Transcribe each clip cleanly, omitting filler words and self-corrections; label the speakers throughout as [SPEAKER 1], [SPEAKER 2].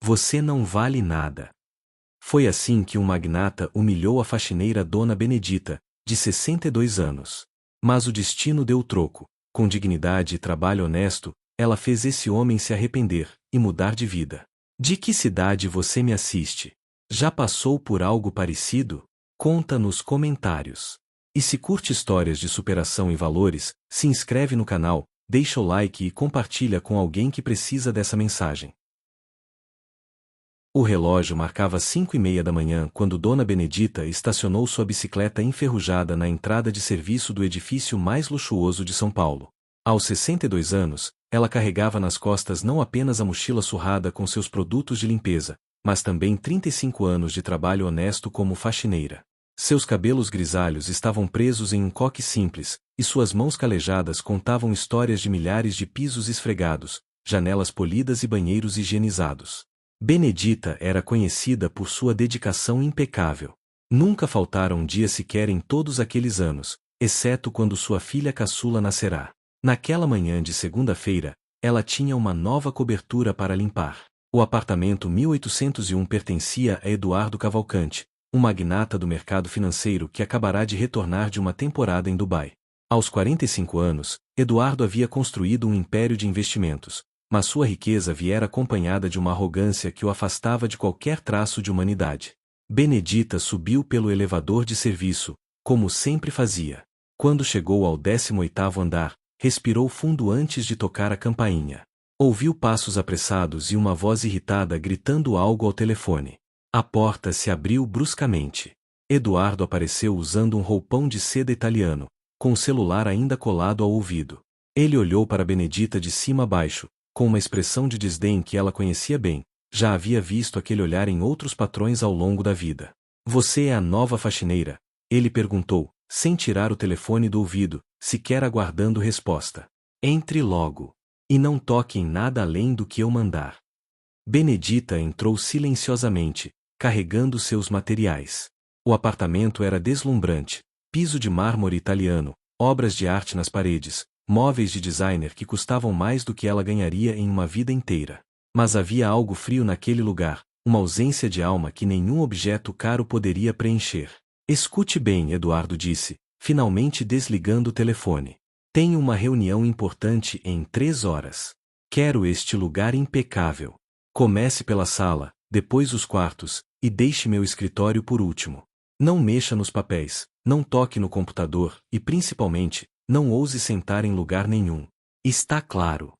[SPEAKER 1] Você não vale nada. Foi assim que um magnata humilhou a faxineira Dona Benedita, de 62 anos. Mas o destino deu troco. Com dignidade e trabalho honesto, ela fez esse homem se arrepender e mudar de vida. De que cidade você me assiste? Já passou por algo parecido? Conta nos comentários. E se curte histórias de superação e valores, se inscreve no canal, deixa o like e compartilha com alguém que precisa dessa mensagem. O relógio marcava 5:30 da manhã quando Dona Benedita estacionou sua bicicleta enferrujada na entrada de serviço do edifício mais luxuoso de São Paulo. Aos 62 anos, ela carregava nas costas não apenas a mochila surrada com seus produtos de limpeza, mas também 35 anos de trabalho honesto como faxineira. Seus cabelos grisalhos estavam presos em um coque simples, e suas mãos calejadas contavam histórias de milhares de pisos esfregados, janelas polidas e banheiros higienizados. Benedita era conhecida por sua dedicação impecável. Nunca faltaram um dia sequer em todos aqueles anos, exceto quando sua filha caçula nascerá. Naquela manhã de segunda-feira, ela tinha uma nova cobertura para limpar. O apartamento 1801 pertencia a Eduardo Cavalcante, um magnata do mercado financeiro que acabará de retornar de uma temporada em Dubai. Aos 45 anos, Eduardo havia construído um império de investimentos, mas sua riqueza viera acompanhada de uma arrogância que o afastava de qualquer traço de humanidade. Benedita subiu pelo elevador de serviço, como sempre fazia. Quando chegou ao 18º andar, respirou fundo antes de tocar a campainha. Ouviu passos apressados e uma voz irritada gritando algo ao telefone. A porta se abriu bruscamente. Eduardo apareceu usando um roupão de seda italiano, com o celular ainda colado ao ouvido. Ele olhou para Benedita de cima a baixo, com uma expressão de desdém que ela conhecia bem, já havia visto aquele olhar em outros patrões ao longo da vida. Você é a nova faxineira? Ele perguntou, sem tirar o telefone do ouvido, sequer aguardando resposta. Entre logo. E não toque em nada além do que eu mandar. Benedita entrou silenciosamente, carregando seus materiais. O apartamento era deslumbrante, piso de mármore italiano, obras de arte nas paredes, móveis de designer que custavam mais do que ela ganharia em uma vida inteira. Mas havia algo frio naquele lugar, uma ausência de alma que nenhum objeto caro poderia preencher. Escute bem, Eduardo disse, finalmente desligando o telefone. Tenho uma reunião importante em 3 horas. Quero este lugar impecável. Comece pela sala, depois os quartos, e deixe meu escritório por último. Não mexa nos papéis, não toque no computador e, principalmente, não ouse sentar em lugar nenhum. Está claro?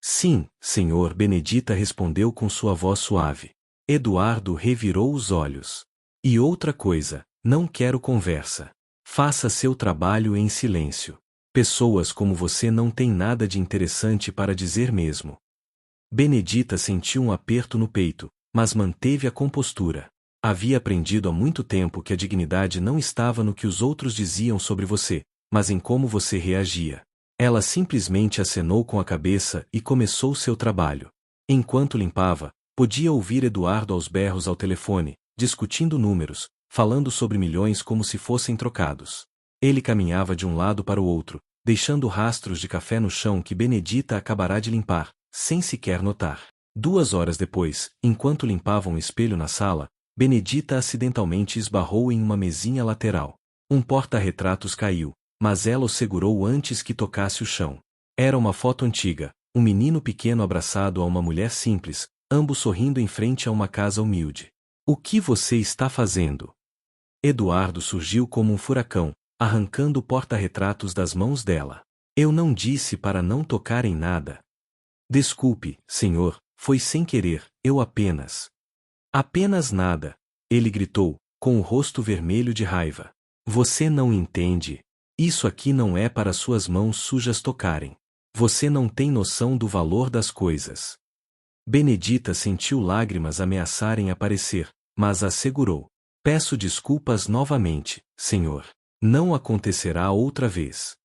[SPEAKER 1] Sim, senhor, Benedita respondeu com sua voz suave. Eduardo revirou os olhos. E outra coisa, não quero conversa. Faça seu trabalho em silêncio. Pessoas como você não têm nada de interessante para dizer mesmo. Benedita sentiu um aperto no peito, mas manteve a compostura. Havia aprendido há muito tempo que a dignidade não estava no que os outros diziam sobre você, mas em como você reagia. Ela simplesmente acenou com a cabeça e começou seu trabalho. Enquanto limpava, podia ouvir Eduardo aos berros ao telefone, discutindo números, falando sobre milhões como se fossem trocados. Ele caminhava de um lado para o outro, deixando rastros de café no chão que Benedita acabará de limpar, sem sequer notar. 2 horas depois, enquanto limpavam um espelho na sala, Benedita acidentalmente esbarrou em uma mesinha lateral. Um porta-retratos caiu, mas ela o segurou antes que tocasse o chão. Era uma foto antiga, um menino pequeno abraçado a uma mulher simples, ambos sorrindo em frente a uma casa humilde. O que você está fazendo? Eduardo surgiu como um furacão, arrancando o porta-retratos das mãos dela. Eu não disse para não tocar em nada. Desculpe, senhor, foi sem querer, eu apenas. Apenas nada, ele gritou, com o rosto vermelho de raiva. Você não entende. Isso aqui não é para suas mãos sujas tocarem. Você não tem noção do valor das coisas. Benedita sentiu lágrimas ameaçarem aparecer, mas assegurou. Peço desculpas novamente, senhor. Não acontecerá outra vez.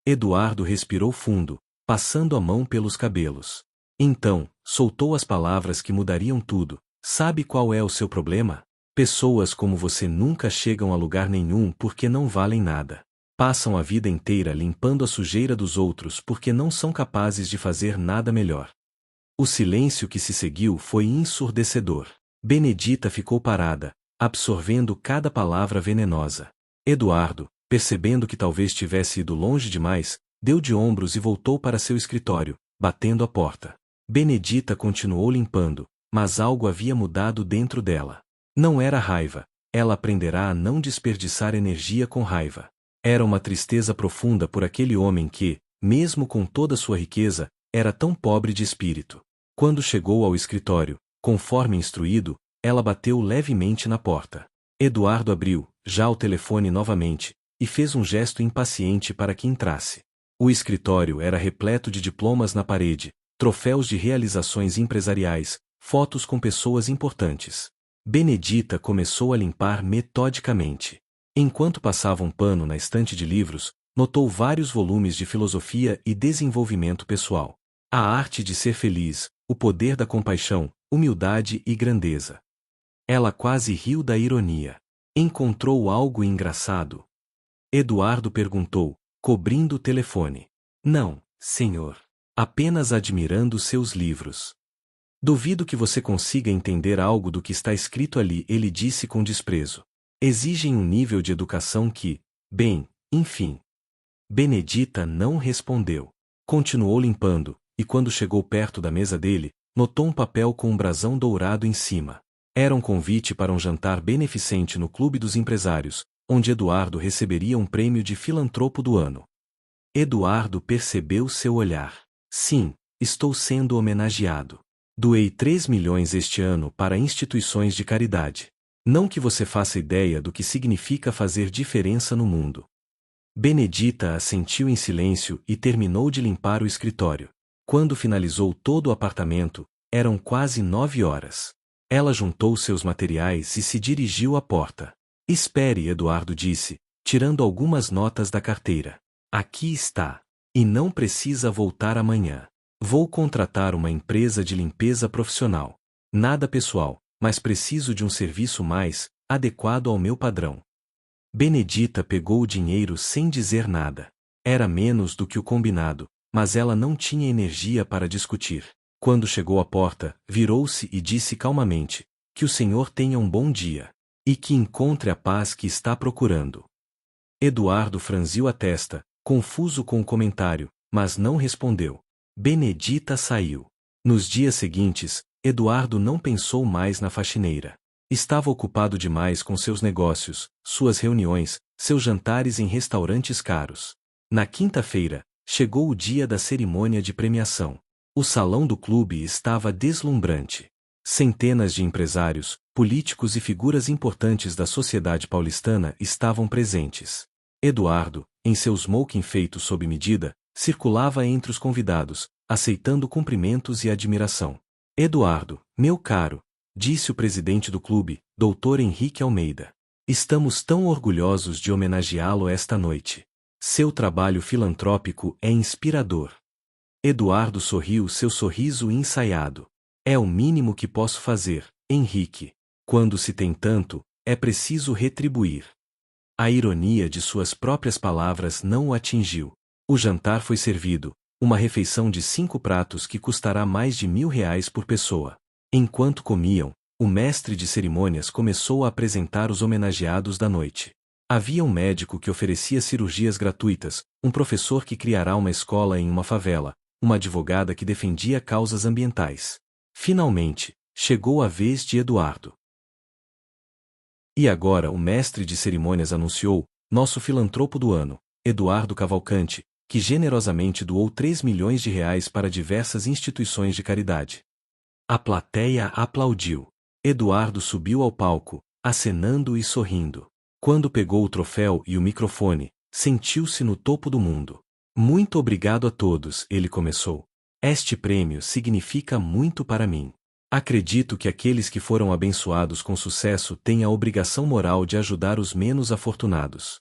[SPEAKER 1] Eduardo respirou fundo, passando a mão pelos cabelos. Então, soltou as palavras que mudariam tudo. Sabe qual é o seu problema? Pessoas como você nunca chegam a lugar nenhum porque não valem nada. Passam a vida inteira limpando a sujeira dos outros porque não são capazes de fazer nada melhor. O silêncio que se seguiu foi ensurdecedor. Benedita ficou parada, absorvendo cada palavra venenosa. Eduardo, percebendo que talvez tivesse ido longe demais, deu de ombros e voltou para seu escritório, batendo a porta. Benedita continuou limpando, mas algo havia mudado dentro dela. Não era raiva, ela aprenderá a não desperdiçar energia com raiva. Era uma tristeza profunda por aquele homem que, mesmo com toda sua riqueza, era tão pobre de espírito. Quando chegou ao escritório, conforme instruído, ela bateu levemente na porta. Eduardo abriu, já o telefone novamente, e fez um gesto impaciente para que entrasse. O escritório era repleto de diplomas na parede, troféus de realizações empresariais, fotos com pessoas importantes. Benedita começou a limpar metodicamente. Enquanto passava um pano na estante de livros, notou vários volumes de filosofia e desenvolvimento pessoal. A arte de ser feliz, o poder da compaixão, humildade e grandeza. Ela quase riu da ironia. Encontrou algo engraçado? Eduardo perguntou, cobrindo o telefone. Não, senhor. Apenas admirando seus livros. Duvido que você consiga entender algo do que está escrito ali, ele disse com desprezo. Exigem um nível de educação que, bem, enfim. Benedita não respondeu. Continuou limpando, e quando chegou perto da mesa dele, notou um papel com um brasão dourado em cima. Era um convite para um jantar beneficente no Clube dos Empresários, onde Eduardo receberia um prêmio de filantropo do ano. Eduardo percebeu seu olhar. Sim, estou sendo homenageado. Doei 3 milhões este ano para instituições de caridade. Não que você faça ideia do que significa fazer diferença no mundo. Benedita assentiu em silêncio e terminou de limpar o escritório. Quando finalizou todo o apartamento, eram quase 9 horas. Ela juntou seus materiais e se dirigiu à porta. Espere, Eduardo disse, tirando algumas notas da carteira. Aqui está. E não precisa voltar amanhã. Vou contratar uma empresa de limpeza profissional. Nada pessoal, mas preciso de um serviço mais adequado ao meu padrão. Benedita pegou o dinheiro sem dizer nada. Era menos do que o combinado, mas ela não tinha energia para discutir. Quando chegou à porta, virou-se e disse calmamente: que o Senhor tenha um bom dia. E que encontre a paz que está procurando. Eduardo franziu a testa, confuso com o comentário, mas não respondeu. Benedita saiu. Nos dias seguintes, Eduardo não pensou mais na faxineira. Estava ocupado demais com seus negócios, suas reuniões, seus jantares em restaurantes caros. Na quinta-feira, chegou o dia da cerimônia de premiação. O salão do clube estava deslumbrante. Centenas de empresários, políticos e figuras importantes da sociedade paulistana estavam presentes. Eduardo, em seu smoking feito sob medida, circulava entre os convidados, aceitando cumprimentos e admiração. Eduardo, meu caro, disse o presidente do clube, Dr. Henrique Almeida. Estamos tão orgulhosos de homenageá-lo esta noite. Seu trabalho filantrópico é inspirador. Eduardo sorriu seu sorriso ensaiado. É o mínimo que posso fazer, Henrique. Quando se tem tanto, é preciso retribuir. A ironia de suas próprias palavras não o atingiu. O jantar foi servido, uma refeição de 5 pratos que custará mais de R$ 1.000 por pessoa. Enquanto comiam, o mestre de cerimônias começou a apresentar os homenageados da noite. Havia um médico que oferecia cirurgias gratuitas, um professor que criará uma escola em uma favela, uma advogada que defendia causas ambientais. Finalmente, chegou a vez de Eduardo. E agora o mestre de cerimônias anunciou, nosso filantropo do ano, Eduardo Cavalcante, que generosamente doou 3 milhões de reais para diversas instituições de caridade. A plateia aplaudiu. Eduardo subiu ao palco, acenando e sorrindo. Quando pegou o troféu e o microfone, sentiu-se no topo do mundo. Muito obrigado a todos, ele começou. Este prêmio significa muito para mim. Acredito que aqueles que foram abençoados com sucesso têm a obrigação moral de ajudar os menos afortunados.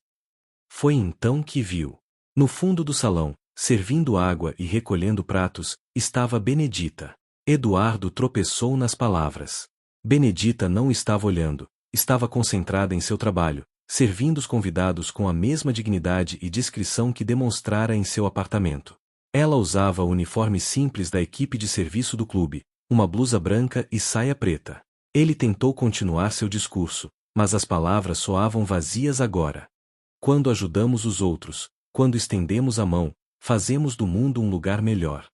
[SPEAKER 1] Foi então que viu. No fundo do salão, servindo água e recolhendo pratos, estava Benedita. Eduardo tropeçou nas palavras. Benedita não estava olhando, estava concentrada em seu trabalho, servindo os convidados com a mesma dignidade e discrição que demonstrara em seu apartamento. Ela usava o uniforme simples da equipe de serviço do clube, uma blusa branca e saia preta. Ele tentou continuar seu discurso, mas as palavras soavam vazias agora. Quando ajudamos os outros, quando estendemos a mão, fazemos do mundo um lugar melhor.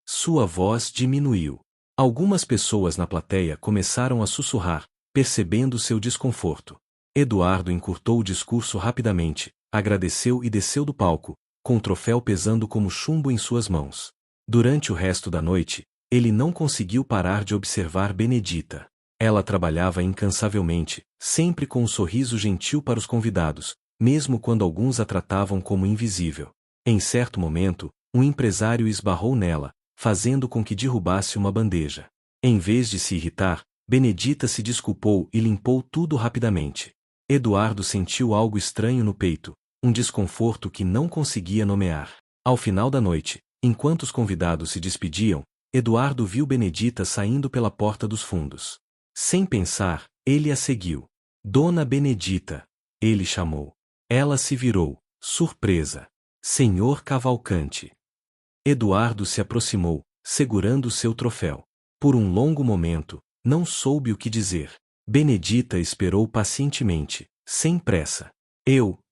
[SPEAKER 1] Sua voz diminuiu. Algumas pessoas na plateia começaram a sussurrar, percebendo seu desconforto. Eduardo encurtou o discurso rapidamente, agradeceu e desceu do palco, com o troféu pesando como chumbo em suas mãos. Durante o resto da noite, ele não conseguiu parar de observar Benedita. Ela trabalhava incansavelmente, sempre com um sorriso gentil para os convidados, mesmo quando alguns a tratavam como invisível. Em certo momento, um empresário esbarrou nela, fazendo com que derrubasse uma bandeja. Em vez de se irritar, Benedita se desculpou e limpou tudo rapidamente. Eduardo sentiu algo estranho no peito, um desconforto que não conseguia nomear. Ao final da noite, enquanto os convidados se despediam, Eduardo viu Benedita saindo pela porta dos fundos. Sem pensar, ele a seguiu. Dona Benedita, ele chamou. Ela se virou, surpresa. Senhor Cavalcante. Eduardo se aproximou, segurando seu troféu. Por um longo momento, não soube o que dizer. Benedita esperou pacientemente, sem pressa.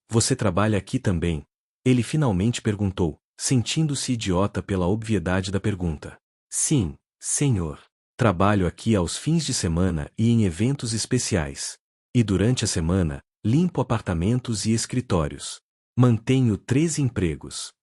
[SPEAKER 1] Você trabalha aqui também? Ele finalmente perguntou, sentindo-se idiota pela obviedade da pergunta. Sim, senhor. Trabalho aqui aos fins de semana e em eventos especiais. E durante a semana, limpo apartamentos e escritórios. Mantenho 3 empregos.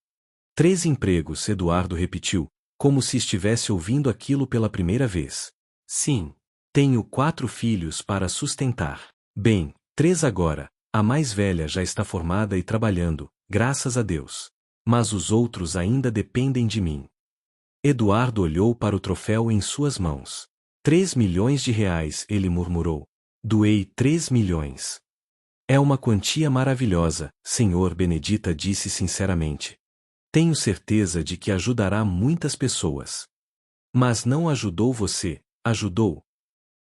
[SPEAKER 1] 3 empregos, Eduardo repetiu, como se estivesse ouvindo aquilo pela primeira vez. Sim. Tenho 4 filhos para sustentar. Bem, 3 agora. A mais velha já está formada e trabalhando, graças a Deus. Mas os outros ainda dependem de mim. Eduardo olhou para o troféu em suas mãos. 3 milhões de reais, ele murmurou. Doei 3 milhões. É uma quantia maravilhosa, senhor, Benedita disse sinceramente. Tenho certeza de que ajudará muitas pessoas. Mas não ajudou você, ajudou?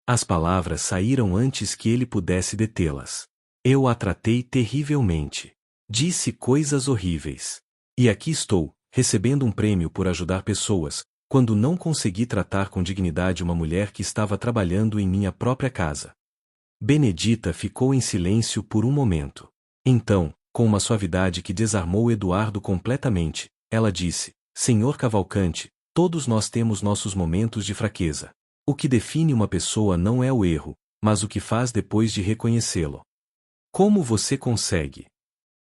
[SPEAKER 1] As palavras saíram antes que ele pudesse detê-las. Eu a tratei terrivelmente. Disse coisas horríveis. E aqui estou, recebendo um prêmio por ajudar pessoas, quando não consegui tratar com dignidade uma mulher que estava trabalhando em minha própria casa. Benedita ficou em silêncio por um momento. Então, com uma suavidade que desarmou Eduardo completamente, ela disse, Senhor Cavalcante, todos nós temos nossos momentos de fraqueza. O que define uma pessoa não é o erro, mas o que faz depois de reconhecê-lo. Como você consegue?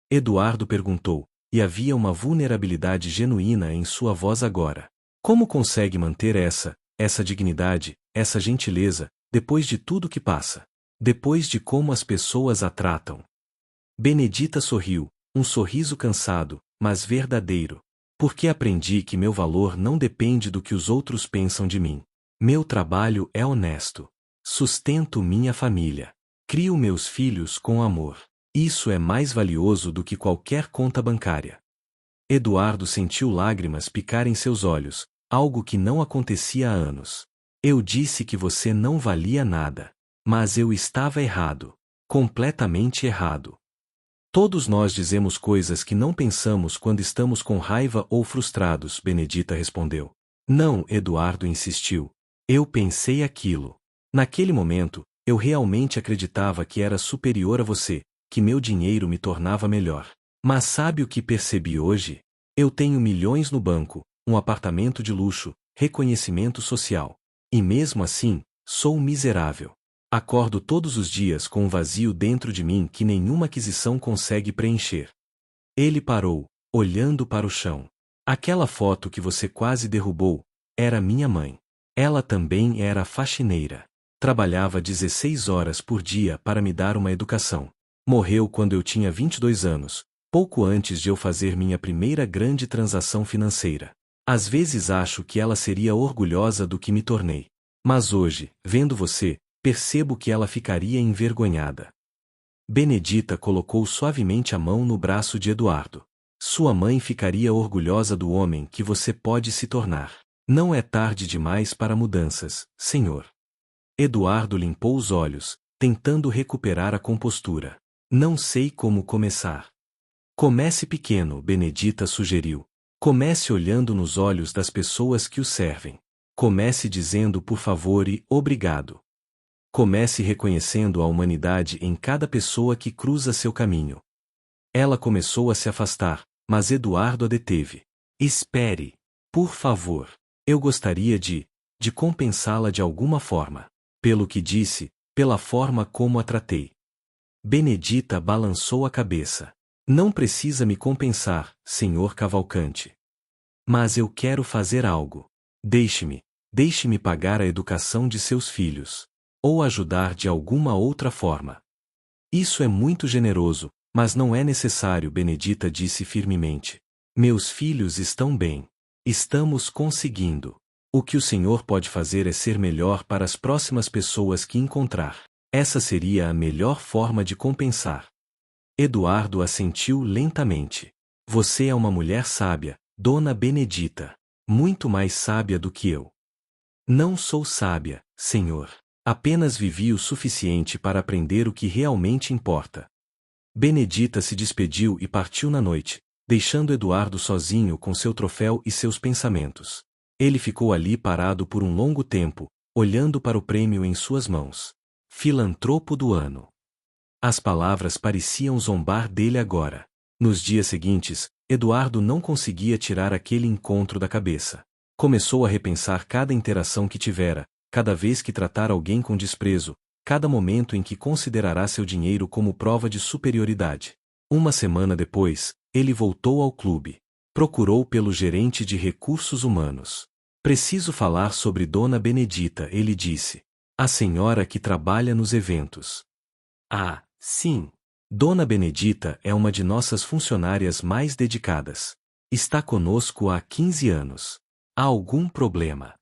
[SPEAKER 1] Eduardo perguntou, e havia uma vulnerabilidade genuína em sua voz agora. Como consegue manter essa dignidade, essa gentileza, depois de tudo que passa? Depois de como as pessoas a tratam? Benedita sorriu, um sorriso cansado, mas verdadeiro. Porque aprendi que meu valor não depende do que os outros pensam de mim. Meu trabalho é honesto. Sustento minha família. Crio meus filhos com amor. Isso é mais valioso do que qualquer conta bancária. Eduardo sentiu lágrimas picar em seus olhos, algo que não acontecia há anos. Eu disse que você não valia nada. Mas eu estava errado. Completamente errado. Todos nós dizemos coisas que não pensamos quando estamos com raiva ou frustrados, Benedita respondeu. Não, Eduardo insistiu. Eu pensei aquilo. Naquele momento, eu realmente acreditava que era superior a você, que meu dinheiro me tornava melhor. Mas sabe o que percebi hoje? Eu tenho milhões no banco, um apartamento de luxo, reconhecimento social. E mesmo assim, sou miserável. Acordo todos os dias com um vazio dentro de mim que nenhuma aquisição consegue preencher. Ele parou, olhando para o chão. Aquela foto que você quase derrubou, era minha mãe. Ela também era faxineira. Trabalhava 16 horas por dia para me dar uma educação. Morreu quando eu tinha 22 anos, pouco antes de eu fazer minha primeira grande transação financeira. Às vezes acho que ela seria orgulhosa do que me tornei. Mas hoje, vendo você, percebo que ela ficaria envergonhada. Benedita colocou suavemente a mão no braço de Eduardo. Sua mãe ficaria orgulhosa do homem que você pode se tornar. Não é tarde demais para mudanças, senhor. Eduardo limpou os olhos, tentando recuperar a compostura. Não sei como começar. Comece pequeno, Benedita sugeriu. Comece olhando nos olhos das pessoas que o servem. Comece dizendo por favor e obrigado. Comece reconhecendo a humanidade em cada pessoa que cruza seu caminho. Ela começou a se afastar, mas Eduardo a deteve. Espere. Por favor. Eu gostaria de compensá-la de alguma forma. Pelo que disse, pela forma como a tratei. Benedita balançou a cabeça. Não precisa me compensar, senhor Cavalcante. Mas eu quero fazer algo. Deixe-me pagar a educação de seus filhos. Ou ajudar de alguma outra forma. Isso é muito generoso, mas não é necessário, Benedita disse firmemente. Meus filhos estão bem. Estamos conseguindo. O que o senhor pode fazer é ser melhor para as próximas pessoas que encontrar. Essa seria a melhor forma de compensar. Eduardo assentiu lentamente. Você é uma mulher sábia, Dona Benedita. Muito mais sábia do que eu. Não sou sábia, senhor. Apenas vivi o suficiente para aprender o que realmente importa. Benedita se despediu e partiu na noite, deixando Eduardo sozinho com seu troféu e seus pensamentos. Ele ficou ali parado por um longo tempo, olhando para o prêmio em suas mãos. Filantropo do ano. As palavras pareciam zombar dele agora. Nos dias seguintes, Eduardo não conseguia tirar aquele encontro da cabeça. Começou a repensar cada interação que tivera, cada vez que tratar alguém com desprezo, cada momento em que considerará seu dinheiro como prova de superioridade. Uma semana depois, ele voltou ao clube. Procurou pelo gerente de recursos humanos. Preciso falar sobre Dona Benedita, ele disse. A senhora que trabalha nos eventos. Ah, sim. Dona Benedita é uma de nossas funcionárias mais dedicadas. Está conosco há 15 anos. Há algum problema?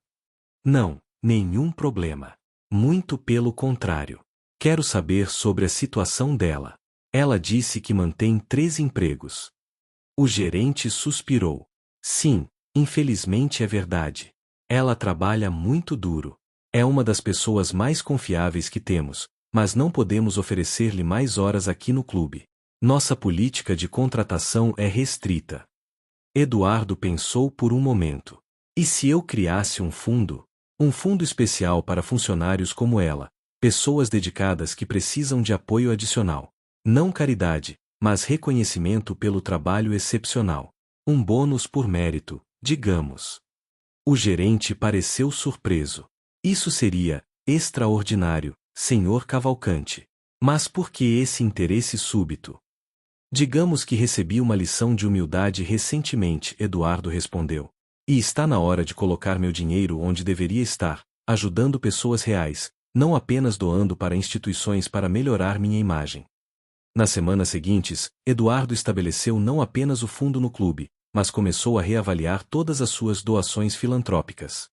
[SPEAKER 1] Não, nenhum problema. Muito pelo contrário. Quero saber sobre a situação dela. Ela disse que mantém 3 empregos. O gerente suspirou. Sim, infelizmente é verdade. Ela trabalha muito duro. É uma das pessoas mais confiáveis que temos, mas não podemos oferecer-lhe mais horas aqui no clube. Nossa política de contratação é restrita. Eduardo pensou por um momento. E se eu criasse um fundo? Um fundo especial para funcionários como ela, pessoas dedicadas que precisam de apoio adicional. Não caridade, mas reconhecimento pelo trabalho excepcional. Um bônus por mérito, digamos. O gerente pareceu surpreso. Isso seria extraordinário, senhor Cavalcante. Mas por que esse interesse súbito? Digamos que recebi uma lição de humildade recentemente, Eduardo respondeu. E está na hora de colocar meu dinheiro onde deveria estar, ajudando pessoas reais, não apenas doando para instituições para melhorar minha imagem. Nas semanas seguintes, Eduardo estabeleceu não apenas o fundo no clube, mas começou a reavaliar todas as suas doações filantrópicas.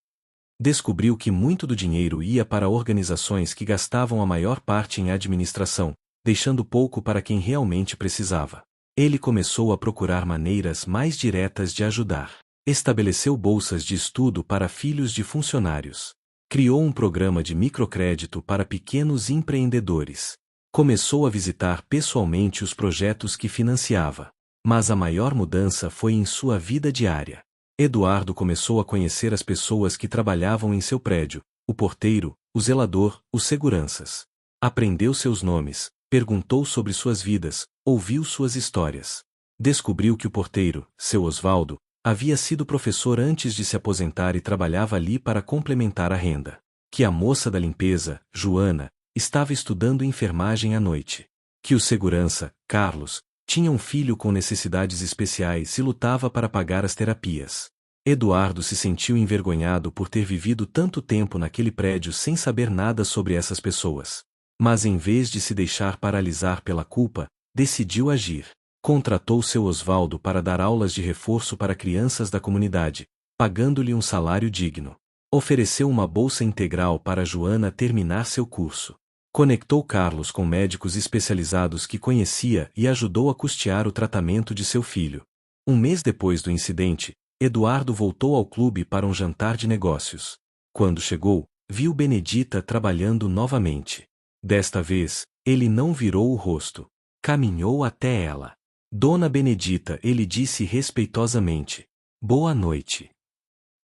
[SPEAKER 1] Descobriu que muito do dinheiro ia para organizações que gastavam a maior parte em administração, deixando pouco para quem realmente precisava. Ele começou a procurar maneiras mais diretas de ajudar. Estabeleceu bolsas de estudo para filhos de funcionários. Criou um programa de microcrédito para pequenos empreendedores. Começou a visitar pessoalmente os projetos que financiava. Mas a maior mudança foi em sua vida diária. Eduardo começou a conhecer as pessoas que trabalhavam em seu prédio, o porteiro, o zelador, os seguranças. Aprendeu seus nomes, perguntou sobre suas vidas, ouviu suas histórias. Descobriu que o porteiro, seu Osvaldo, havia sido professor antes de se aposentar e trabalhava ali para complementar a renda. Que a moça da limpeza, Joana, estava estudando enfermagem à noite. Que o segurança, Carlos, tinha um filho com necessidades especiais e lutava para pagar as terapias. Eduardo se sentiu envergonhado por ter vivido tanto tempo naquele prédio sem saber nada sobre essas pessoas. Mas em vez de se deixar paralisar pela culpa, decidiu agir. Contratou seu Osvaldo para dar aulas de reforço para crianças da comunidade, pagando-lhe um salário digno. Ofereceu uma bolsa integral para Joana terminar seu curso. Conectou Carlos com médicos especializados que conhecia e ajudou a custear o tratamento de seu filho. Um mês depois do incidente, Eduardo voltou ao clube para um jantar de negócios. Quando chegou, viu Benedita trabalhando novamente. Desta vez, ele não virou o rosto. Caminhou até ela. Dona Benedita, ele disse respeitosamente. Boa noite.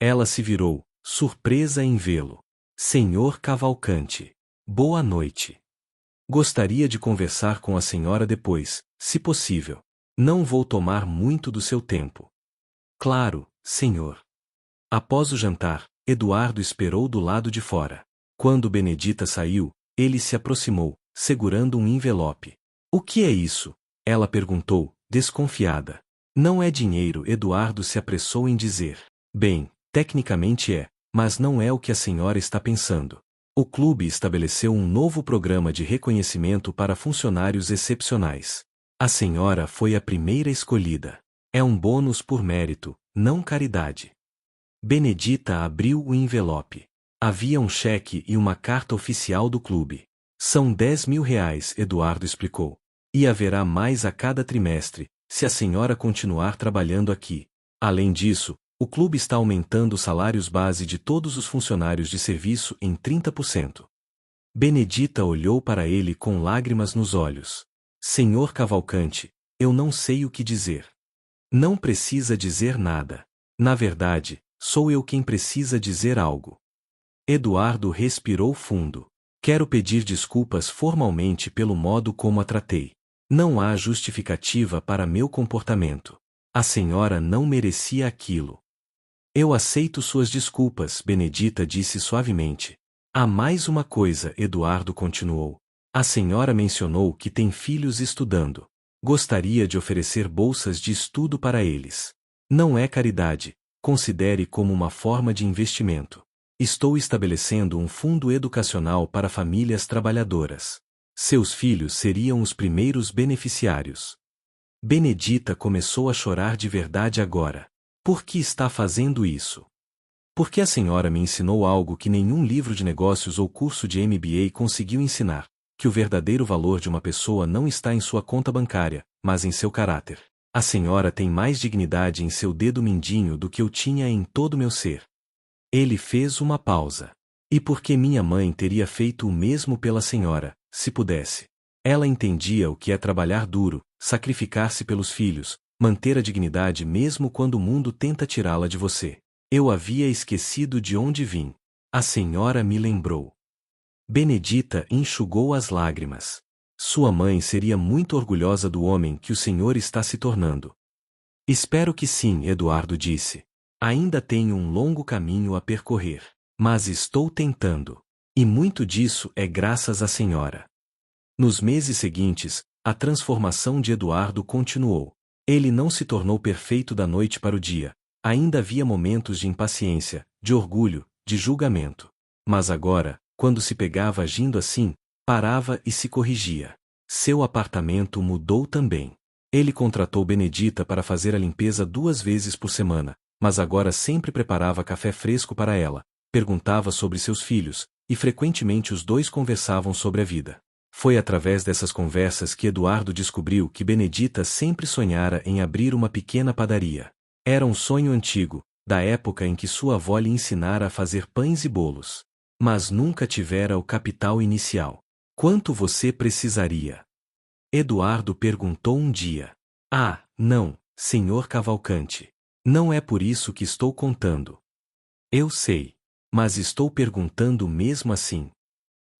[SPEAKER 1] Ela se virou, surpresa em vê-lo. Senhor Cavalcante. Boa noite. Gostaria de conversar com a senhora depois, se possível. Não vou tomar muito do seu tempo. Claro, senhor. Após o jantar, Eduardo esperou do lado de fora. Quando Benedita saiu, ele se aproximou, segurando um envelope. O que é isso? Ela perguntou, desconfiada. Não é dinheiro, Eduardo se apressou em dizer. Bem, tecnicamente é, mas não é o que a senhora está pensando. O clube estabeleceu um novo programa de reconhecimento para funcionários excepcionais. A senhora foi a primeira escolhida. É um bônus por mérito, não caridade. Benedita abriu o envelope. Havia um cheque e uma carta oficial do clube. São 10.000 reais, Eduardo explicou. E haverá mais a cada trimestre, se a senhora continuar trabalhando aqui. Além disso, o clube está aumentando os salários base de todos os funcionários de serviço em 30%. Benedita olhou para ele com lágrimas nos olhos. Senhor Cavalcante, eu não sei o que dizer. Não precisa dizer nada. Na verdade, sou eu quem precisa dizer algo. Eduardo respirou fundo. Quero pedir desculpas formalmente pelo modo como a tratei. Não há justificativa para meu comportamento. A senhora não merecia aquilo. Eu aceito suas desculpas, Benedita disse suavemente. Há mais uma coisa, Eduardo continuou. A senhora mencionou que tem filhos estudando. Gostaria de oferecer bolsas de estudo para eles. Não é caridade, considere como uma forma de investimento. Estou estabelecendo um fundo educacional para famílias trabalhadoras. Seus filhos seriam os primeiros beneficiários. Benedita começou a chorar de verdade agora. Por que está fazendo isso? Porque a senhora me ensinou algo que nenhum livro de negócios ou curso de MBA conseguiu ensinar, que o verdadeiro valor de uma pessoa não está em sua conta bancária, mas em seu caráter. A senhora tem mais dignidade em seu dedo mindinho do que eu tinha em todo meu ser. Ele fez uma pausa. E porque minha mãe teria feito o mesmo pela senhora, se pudesse. Ela entendia o que é trabalhar duro, sacrificar-se pelos filhos, manter a dignidade mesmo quando o mundo tenta tirá-la de você. Eu havia esquecido de onde vim. A senhora me lembrou. Benedita enxugou as lágrimas. Sua mãe seria muito orgulhosa do homem que o senhor está se tornando. Espero que sim, Eduardo disse. Ainda tenho um longo caminho a percorrer. Mas estou tentando. E muito disso é graças à senhora. Nos meses seguintes, a transformação de Eduardo continuou. Ele não se tornou perfeito da noite para o dia. Ainda havia momentos de impaciência, de orgulho, de julgamento. Mas agora, quando se pegava agindo assim, parava e se corrigia. Seu apartamento mudou também. Ele contratou Benedita para fazer a limpeza 2 vezes por semana, mas agora sempre preparava café fresco para ela, perguntava sobre seus filhos, e frequentemente os dois conversavam sobre a vida. Foi através dessas conversas que Eduardo descobriu que Benedita sempre sonhara em abrir uma pequena padaria. Era um sonho antigo, da época em que sua avó lhe ensinara a fazer pães e bolos. Mas nunca tivera o capital inicial. Quanto você precisaria? Eduardo perguntou um dia. Ah, não, senhor Cavalcante. Não é por isso que estou contando. Eu sei. Mas estou perguntando mesmo assim.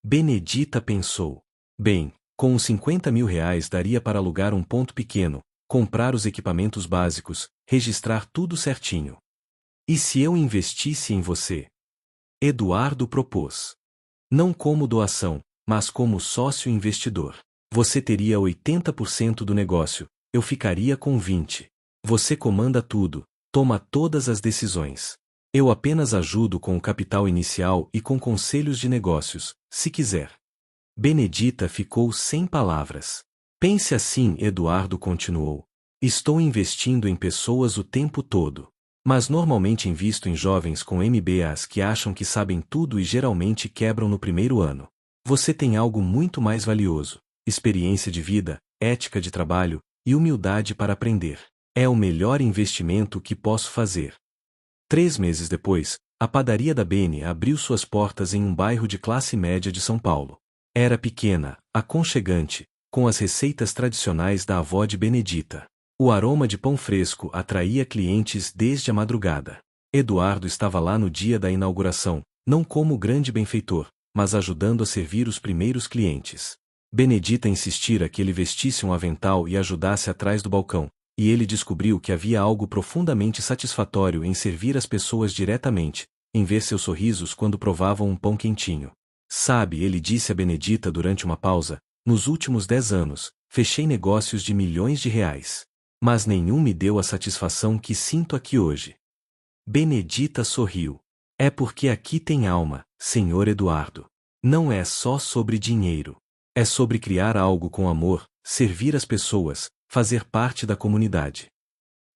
[SPEAKER 1] Benedita pensou. Bem, com uns 50.000 reais daria para alugar um ponto pequeno, comprar os equipamentos básicos, registrar tudo certinho. E se eu investisse em você? Eduardo propôs. Não como doação, mas como sócio investidor. Você teria 80% do negócio, eu ficaria com 20%. Você comanda tudo, toma todas as decisões. Eu apenas ajudo com o capital inicial e com conselhos de negócios, se quiser. Benedita ficou sem palavras. Pense assim, Eduardo continuou. Estou investindo em pessoas o tempo todo. Mas normalmente invisto em jovens com MBAs que acham que sabem tudo e geralmente quebram no primeiro ano. Você tem algo muito mais valioso: experiência de vida, ética de trabalho e humildade para aprender. É o melhor investimento que posso fazer. 3 meses depois, a padaria da Bene abriu suas portas em um bairro de classe média de São Paulo. Era pequena, aconchegante, com as receitas tradicionais da avó de Benedita. O aroma de pão fresco atraía clientes desde a madrugada. Eduardo estava lá no dia da inauguração, não como grande benfeitor, mas ajudando a servir os primeiros clientes. Benedita insistira que ele vestisse um avental e ajudasse atrás do balcão, e ele descobriu que havia algo profundamente satisfatório em servir as pessoas diretamente, em ver seus sorrisos quando provavam um pão quentinho. Sabe, ele disse a Benedita durante uma pausa, nos últimos 10 anos, fechei negócios de milhões de reais. Mas nenhum me deu a satisfação que sinto aqui hoje. Benedita sorriu. É porque aqui tem alma, Senhor Eduardo. Não é só sobre dinheiro. É sobre criar algo com amor, servir as pessoas, fazer parte da comunidade.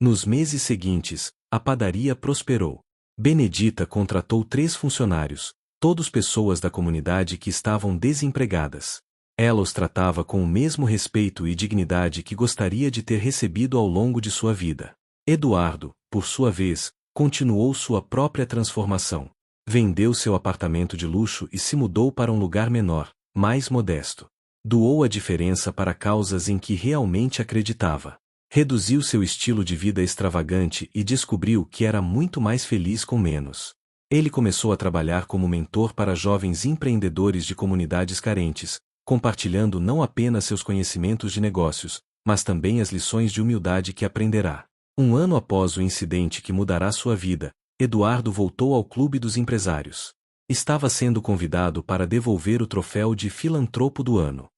[SPEAKER 1] Nos meses seguintes, a padaria prosperou. Benedita contratou 3 funcionários, todos pessoas da comunidade que estavam desempregadas. Ela os tratava com o mesmo respeito e dignidade que gostaria de ter recebido ao longo de sua vida. Eduardo, por sua vez, continuou sua própria transformação. Vendeu seu apartamento de luxo e se mudou para um lugar menor, mais modesto. Doou a diferença para causas em que realmente acreditava. Reduziu seu estilo de vida extravagante e descobriu que era muito mais feliz com menos. Ele começou a trabalhar como mentor para jovens empreendedores de comunidades carentes, compartilhando não apenas seus conhecimentos de negócios, mas também as lições de humildade que aprenderá. Um ano após o incidente que mudará sua vida, Eduardo voltou ao Clube dos Empresários. Estava sendo convidado para devolver o troféu de filantropo do ano.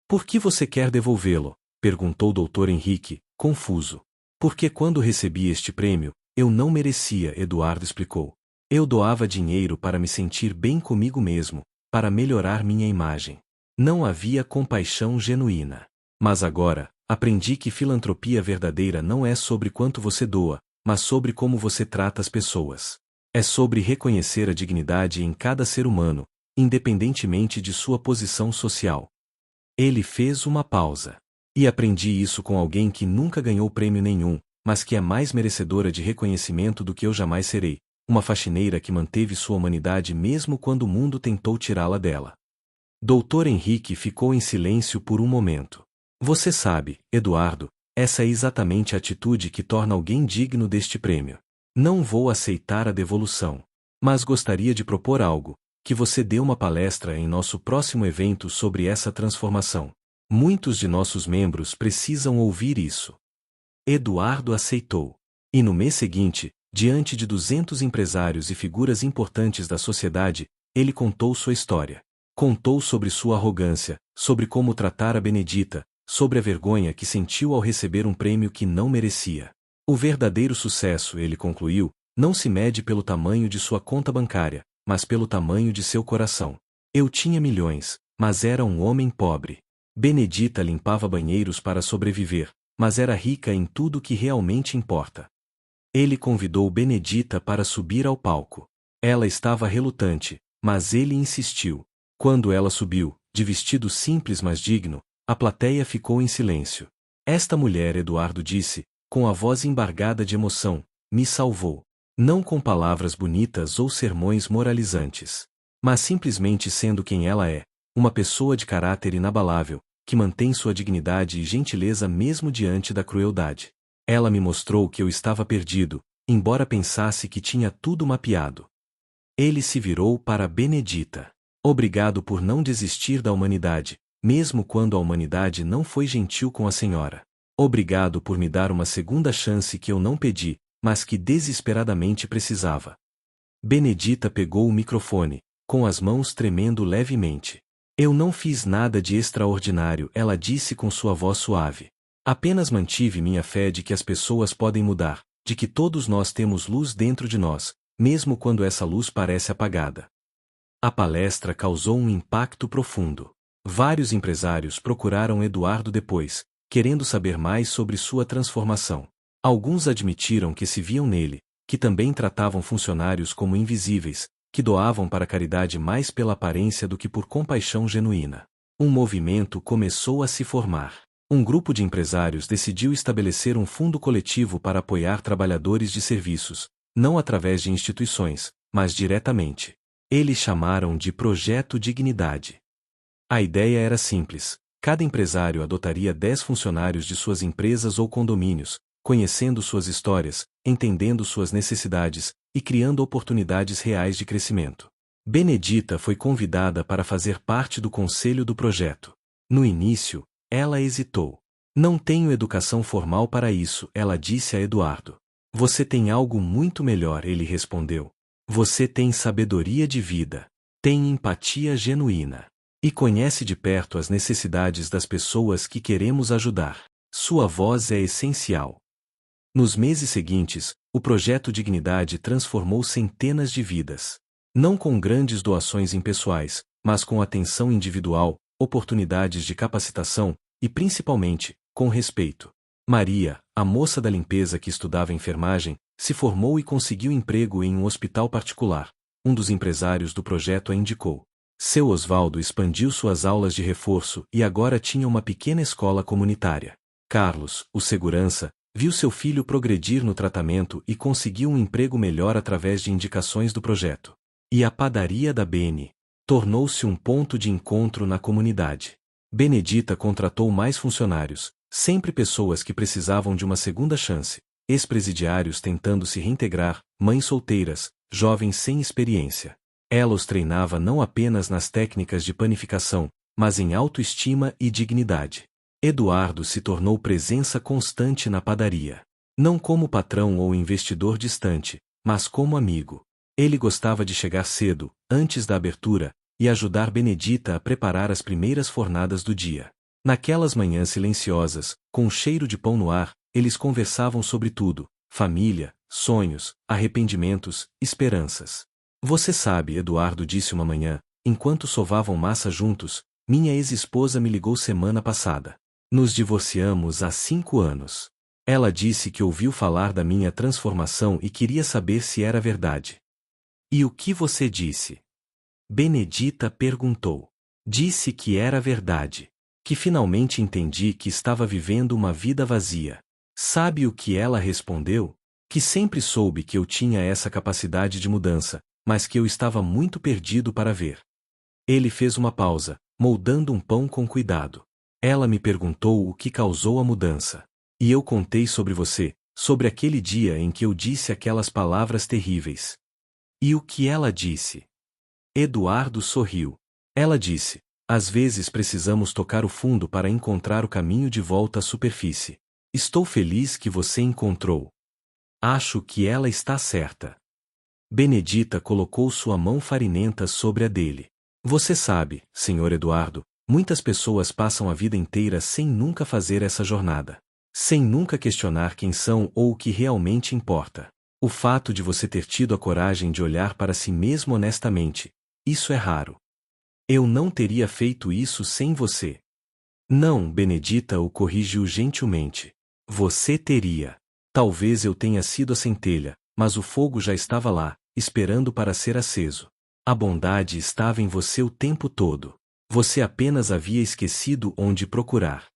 [SPEAKER 1] Por que você quer devolvê-lo? Perguntou o Dr. Henrique, confuso. Porque quando recebi este prêmio, eu não merecia, Eduardo explicou. Eu doava dinheiro para me sentir bem comigo mesmo, para melhorar minha imagem. Não havia compaixão genuína. Mas agora, aprendi que filantropia verdadeira não é sobre quanto você doa, mas sobre como você trata as pessoas. É sobre reconhecer a dignidade em cada ser humano, independentemente de sua posição social. Ele fez uma pausa. E aprendi isso com alguém que nunca ganhou prêmio nenhum, mas que é mais merecedora de reconhecimento do que eu jamais serei, uma faxineira que manteve sua humanidade mesmo quando o mundo tentou tirá-la dela. Dr. Henrique ficou em silêncio por um momento. Você sabe, Eduardo, essa é exatamente a atitude que torna alguém digno deste prêmio. Não vou aceitar a devolução. Mas gostaria de propor algo, que você dê uma palestra em nosso próximo evento sobre essa transformação. Muitos de nossos membros precisam ouvir isso. Eduardo aceitou. E no mês seguinte, diante de 200 empresários e figuras importantes da sociedade, ele contou sua história. Contou sobre sua arrogância, sobre como tratar a Benedita, sobre a vergonha que sentiu ao receber um prêmio que não merecia. O verdadeiro sucesso, ele concluiu, não se mede pelo tamanho de sua conta bancária, mas pelo tamanho de seu coração. Eu tinha milhões, mas era um homem pobre. Benedita limpava banheiros para sobreviver, mas era rica em tudo que realmente importa. Ele convidou Benedita para subir ao palco. Ela estava relutante, mas ele insistiu. Quando ela subiu, de vestido simples mas digno, a plateia ficou em silêncio. Esta mulher, Eduardo disse, com a voz embargada de emoção, me salvou. Não com palavras bonitas ou sermões moralizantes, mas simplesmente sendo quem ela é, uma pessoa de caráter inabalável, que mantém sua dignidade e gentileza mesmo diante da crueldade. Ela me mostrou que eu estava perdido, embora pensasse que tinha tudo mapeado. Ele se virou para Benedita. Obrigado por não desistir da humanidade, mesmo quando a humanidade não foi gentil com a senhora. Obrigado por me dar uma segunda chance que eu não pedi, mas que desesperadamente precisava. Benedita pegou o microfone, com as mãos tremendo levemente. Eu não fiz nada de extraordinário, ela disse com sua voz suave. Apenas mantive minha fé de que as pessoas podem mudar, de que todos nós temos luz dentro de nós, mesmo quando essa luz parece apagada. A palestra causou um impacto profundo. Vários empresários procuraram Eduardo depois, querendo saber mais sobre sua transformação. Alguns admitiram que se viam nele, que também tratavam funcionários como invisíveis, que doavam para a caridade mais pela aparência do que por compaixão genuína. Um movimento começou a se formar. Um grupo de empresários decidiu estabelecer um fundo coletivo para apoiar trabalhadores de serviços, não através de instituições, mas diretamente. Eles chamaram de Projeto Dignidade. A ideia era simples: Cada empresário adotaria 10 funcionários de suas empresas ou condomínios, conhecendo suas histórias, entendendo suas necessidades e criando oportunidades reais de crescimento. Benedita foi convidada para fazer parte do conselho do projeto. No início, ela hesitou. Não tenho educação formal para isso, ela disse a Eduardo. Você tem algo muito melhor, ele respondeu. Você tem sabedoria de vida, tem empatia genuína e conhece de perto as necessidades das pessoas que queremos ajudar. Sua voz é essencial. Nos meses seguintes, o projeto Dignidade transformou centenas de vidas. Não com grandes doações impessoais, mas com atenção individual, oportunidades de capacitação e, principalmente, com respeito. Maria, a moça da limpeza que estudava enfermagem, se formou e conseguiu emprego em um hospital particular. Um dos empresários do projeto a indicou. Seu Osvaldo expandiu suas aulas de reforço e agora tinha uma pequena escola comunitária. Carlos, o segurança, viu seu filho progredir no tratamento e conseguiu um emprego melhor através de indicações do projeto. E a padaria da Beni tornou-se um ponto de encontro na comunidade. Benedita contratou mais funcionários, sempre pessoas que precisavam de uma segunda chance, ex-presidiários tentando se reintegrar, mães solteiras, jovens sem experiência. Ela os treinava não apenas nas técnicas de panificação, mas em autoestima e dignidade. Eduardo se tornou presença constante na padaria. Não como patrão ou investidor distante, mas como amigo. Ele gostava de chegar cedo, antes da abertura, e ajudar Benedita a preparar as primeiras fornadas do dia. Naquelas manhãs silenciosas, com o cheiro de pão no ar, eles conversavam sobre tudo: família, sonhos, arrependimentos, esperanças. Você sabe, Eduardo disse uma manhã, enquanto sovavam massa juntos, minha ex-esposa me ligou semana passada. Nos divorciamos há 5 anos. Ela disse que ouviu falar da minha transformação e queria saber se era verdade. E o que você disse? Benedita perguntou. Disse que era verdade. Que finalmente entendi que estava vivendo uma vida vazia. Sabe o que ela respondeu? Que sempre soube que eu tinha essa capacidade de mudança, mas que eu estava muito perdido para ver. Ele fez uma pausa, moldando um pão com cuidado. Ela me perguntou o que causou a mudança. E eu contei sobre você, sobre aquele dia em que eu disse aquelas palavras terríveis. E o que ela disse? Eduardo sorriu. Ela disse: às vezes precisamos tocar o fundo para encontrar o caminho de volta à superfície. Estou feliz que você encontrou. Acho que ela está certa. Benedita colocou sua mão farinenta sobre a dele. Você sabe, Sr. Eduardo, muitas pessoas passam a vida inteira sem nunca fazer essa jornada. Sem nunca questionar quem são ou o que realmente importa. O fato de você ter tido a coragem de olhar para si mesmo honestamente, isso é raro. Eu não teria feito isso sem você. Não, Benedita o corrigiu gentilmente. Você teria. Talvez eu tenha sido a centelha, mas o fogo já estava lá, esperando para ser aceso. A bondade estava em você o tempo todo. Você apenas havia esquecido onde procurar.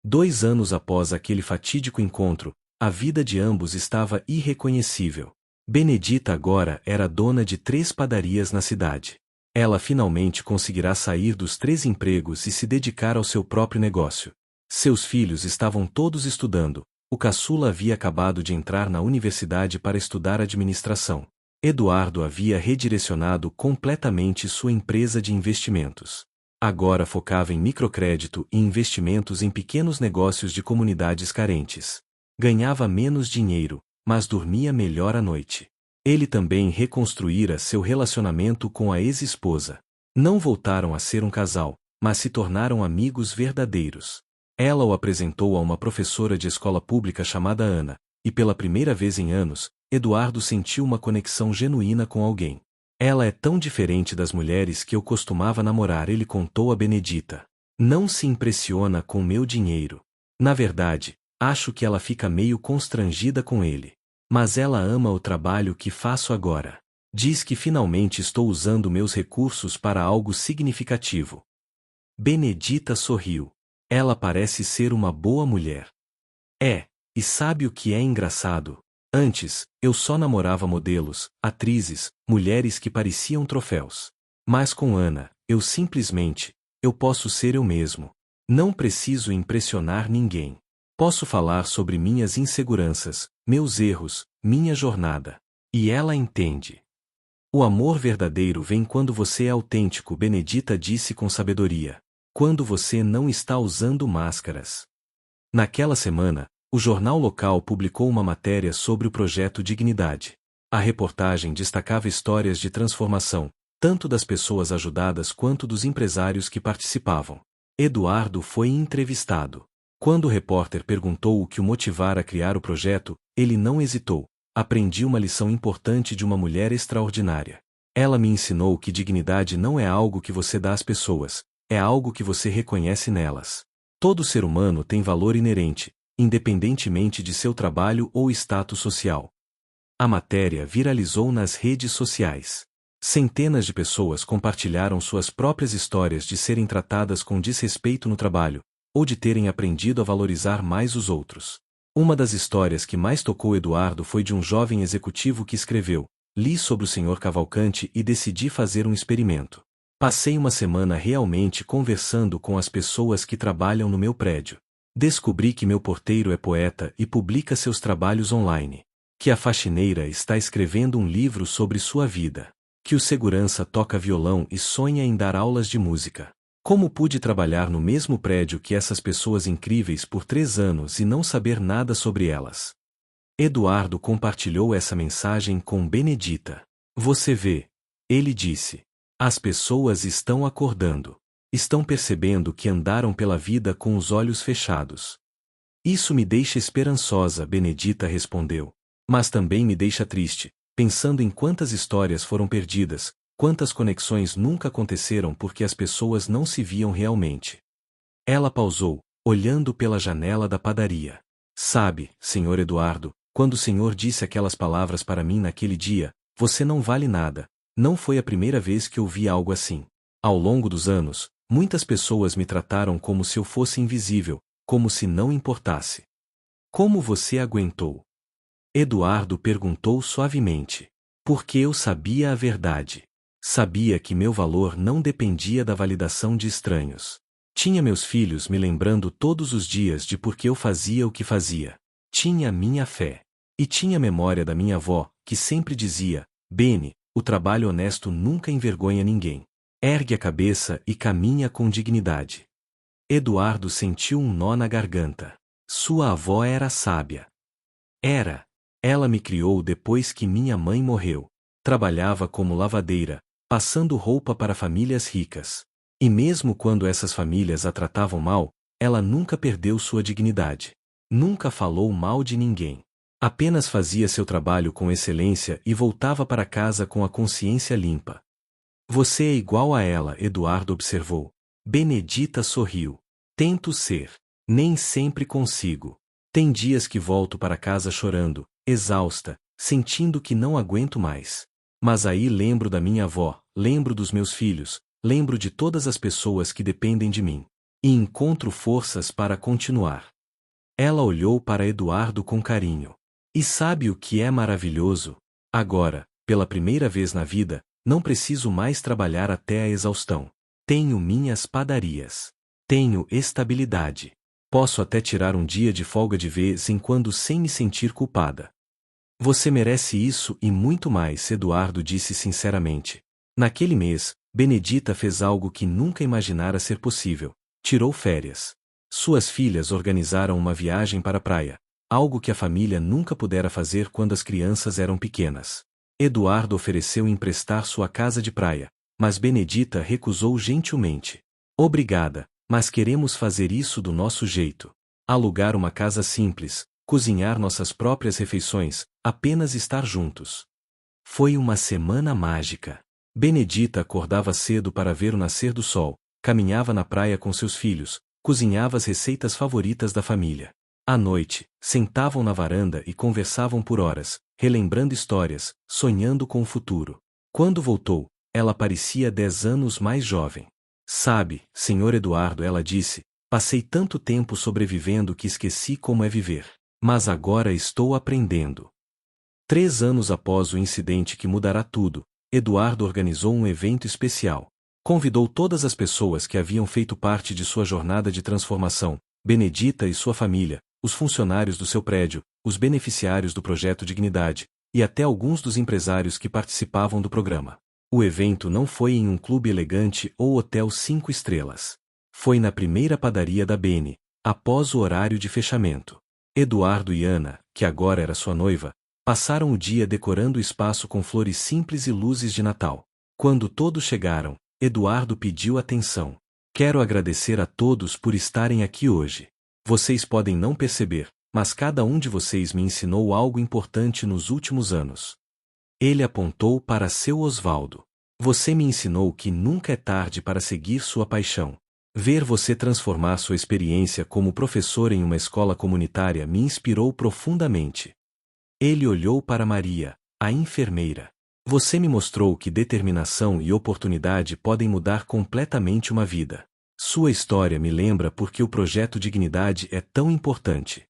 [SPEAKER 1] 2 anos após aquele fatídico encontro, a vida de ambos estava irreconhecível. Benedita agora era dona de 3 padarias na cidade. Ela finalmente conseguirá sair dos 3 empregos e se dedicar ao seu próprio negócio. Seus filhos estavam todos estudando. O caçula havia acabado de entrar na universidade para estudar administração. Eduardo havia redirecionado completamente sua empresa de investimentos. Agora focava em microcrédito e investimentos em pequenos negócios de comunidades carentes. Ganhava menos dinheiro, mas dormia melhor à noite. Ele também reconstruíra seu relacionamento com a ex-esposa. Não voltaram a ser um casal, mas se tornaram amigos verdadeiros. Ela o apresentou a uma professora de escola pública chamada Ana, e pela primeira vez em anos, Eduardo sentiu uma conexão genuína com alguém. Ela é tão diferente das mulheres que eu costumava namorar, ele contou a Benedita. Não se impressiona com meu dinheiro. Na verdade, acho que ela fica meio constrangida com ele. Mas ela ama o trabalho que faço agora. Diz que finalmente estou usando meus recursos para algo significativo. Benedita sorriu. Ela parece ser uma boa mulher. É, e sabe o que é engraçado? Antes, eu só namorava modelos, atrizes, mulheres que pareciam troféus. Mas com Ana, eu posso ser eu mesmo. Não preciso impressionar ninguém. Posso falar sobre minhas inseguranças, meus erros, minha jornada. E ela entende. O amor verdadeiro vem quando você é autêntico, Benedita disse com sabedoria. Quando você não está usando máscaras. Naquela semana, o jornal local publicou uma matéria sobre o projeto Dignidade. A reportagem destacava histórias de transformação, tanto das pessoas ajudadas quanto dos empresários que participavam. Eduardo foi entrevistado. Quando o repórter perguntou o que o motivara a criar o projeto, ele não hesitou. Aprendi uma lição importante de uma mulher extraordinária. Ela me ensinou que dignidade não é algo que você dá às pessoas, é algo que você reconhece nelas. Todo ser humano tem valor inerente, independentemente de seu trabalho ou status social. A matéria viralizou nas redes sociais. Centenas de pessoas compartilharam suas próprias histórias de serem tratadas com desrespeito no trabalho, ou de terem aprendido a valorizar mais os outros. Uma das histórias que mais tocou Eduardo foi de um jovem executivo que escreveu: li sobre o Sr. Cavalcante e decidi fazer um experimento. Passei uma semana realmente conversando com as pessoas que trabalham no meu prédio. Descobri que meu porteiro é poeta e publica seus trabalhos online. Que a faxineira está escrevendo um livro sobre sua vida. Que o segurança toca violão e sonha em dar aulas de música. Como pude trabalhar no mesmo prédio que essas pessoas incríveis por 3 anos e não saber nada sobre elas? Eduardo compartilhou essa mensagem com Benedita. Você vê, ele disse. As pessoas estão acordando. Estão percebendo que andaram pela vida com os olhos fechados. Isso me deixa esperançosa, Benedita respondeu. Mas também me deixa triste, pensando em quantas histórias foram perdidas, quantas conexões nunca aconteceram porque as pessoas não se viam realmente. Ela pausou, olhando pela janela da padaria. Sabe, Sr. Eduardo, quando o senhor disse aquelas palavras para mim naquele dia, você não vale nada, não foi a primeira vez que ouvi algo assim. Ao longo dos anos, muitas pessoas me trataram como se eu fosse invisível, como se não importasse. Como você aguentou? Eduardo perguntou suavemente. Porque eu sabia a verdade. Sabia que meu valor não dependia da validação de estranhos. Tinha meus filhos me lembrando todos os dias de por que eu fazia o que fazia. Tinha minha fé. E tinha a memória da minha avó, que sempre dizia: Bene, o trabalho honesto nunca envergonha ninguém. Ergue a cabeça e caminha com dignidade. Eduardo sentiu um nó na garganta. Sua avó era sábia. Era. Ela me criou depois que minha mãe morreu. Trabalhava como lavadeira, passando roupa para famílias ricas. E mesmo quando essas famílias a tratavam mal, ela nunca perdeu sua dignidade. Nunca falou mal de ninguém. Apenas fazia seu trabalho com excelência e voltava para casa com a consciência limpa. Você é igual a ela, Eduardo observou. Benedita sorriu. Tento ser. Nem sempre consigo. Tem dias que volto para casa chorando, exausta, sentindo que não aguento mais. Mas aí lembro da minha avó, lembro dos meus filhos, lembro de todas as pessoas que dependem de mim. E encontro forças para continuar. Ela olhou para Eduardo com carinho. E sabe o que é maravilhoso? Agora, pela primeira vez na vida, não preciso mais trabalhar até a exaustão. Tenho minhas padarias. Tenho estabilidade. Posso até tirar um dia de folga de vez em quando sem me sentir culpada. Você merece isso e muito mais, Eduardo disse sinceramente. Naquele mês, Benedita fez algo que nunca imaginara ser possível. Tirou férias. Suas filhas organizaram uma viagem para a praia, algo que a família nunca pudera fazer quando as crianças eram pequenas. Eduardo ofereceu emprestar sua casa de praia, mas Benedita recusou gentilmente. Obrigada, mas queremos fazer isso do nosso jeito. Alugar uma casa simples, cozinhar nossas próprias refeições, apenas estar juntos. Foi uma semana mágica. Benedita acordava cedo para ver o nascer do sol, caminhava na praia com seus filhos, cozinhava as receitas favoritas da família. À noite, sentavam na varanda e conversavam por horas, relembrando histórias, sonhando com o futuro. Quando voltou, ela parecia 10 anos mais jovem. Sabe, Sr. Eduardo, ela disse, passei tanto tempo sobrevivendo que esqueci como é viver. Mas agora estou aprendendo. 3 anos após o incidente que mudará tudo, Eduardo organizou um evento especial. Convidou todas as pessoas que haviam feito parte de sua jornada de transformação, Benedita e sua família, os funcionários do seu prédio, os beneficiários do projeto Dignidade, e até alguns dos empresários que participavam do programa. O evento não foi em um clube elegante ou hotel 5 estrelas. Foi na primeira padaria da Bene, após o horário de fechamento. Eduardo e Ana, que agora era sua noiva, passaram o dia decorando o espaço com flores simples e luzes de Natal. Quando todos chegaram, Eduardo pediu atenção. Quero agradecer a todos por estarem aqui hoje. Vocês podem não perceber, mas cada um de vocês me ensinou algo importante nos últimos anos. Ele apontou para seu Osvaldo. Você me ensinou que nunca é tarde para seguir sua paixão. Ver você transformar sua experiência como professor em uma escola comunitária me inspirou profundamente. Ele olhou para Maria, a enfermeira. Você me mostrou que determinação e oportunidade podem mudar completamente uma vida. Sua história me lembra porque o projeto Dignidade é tão importante.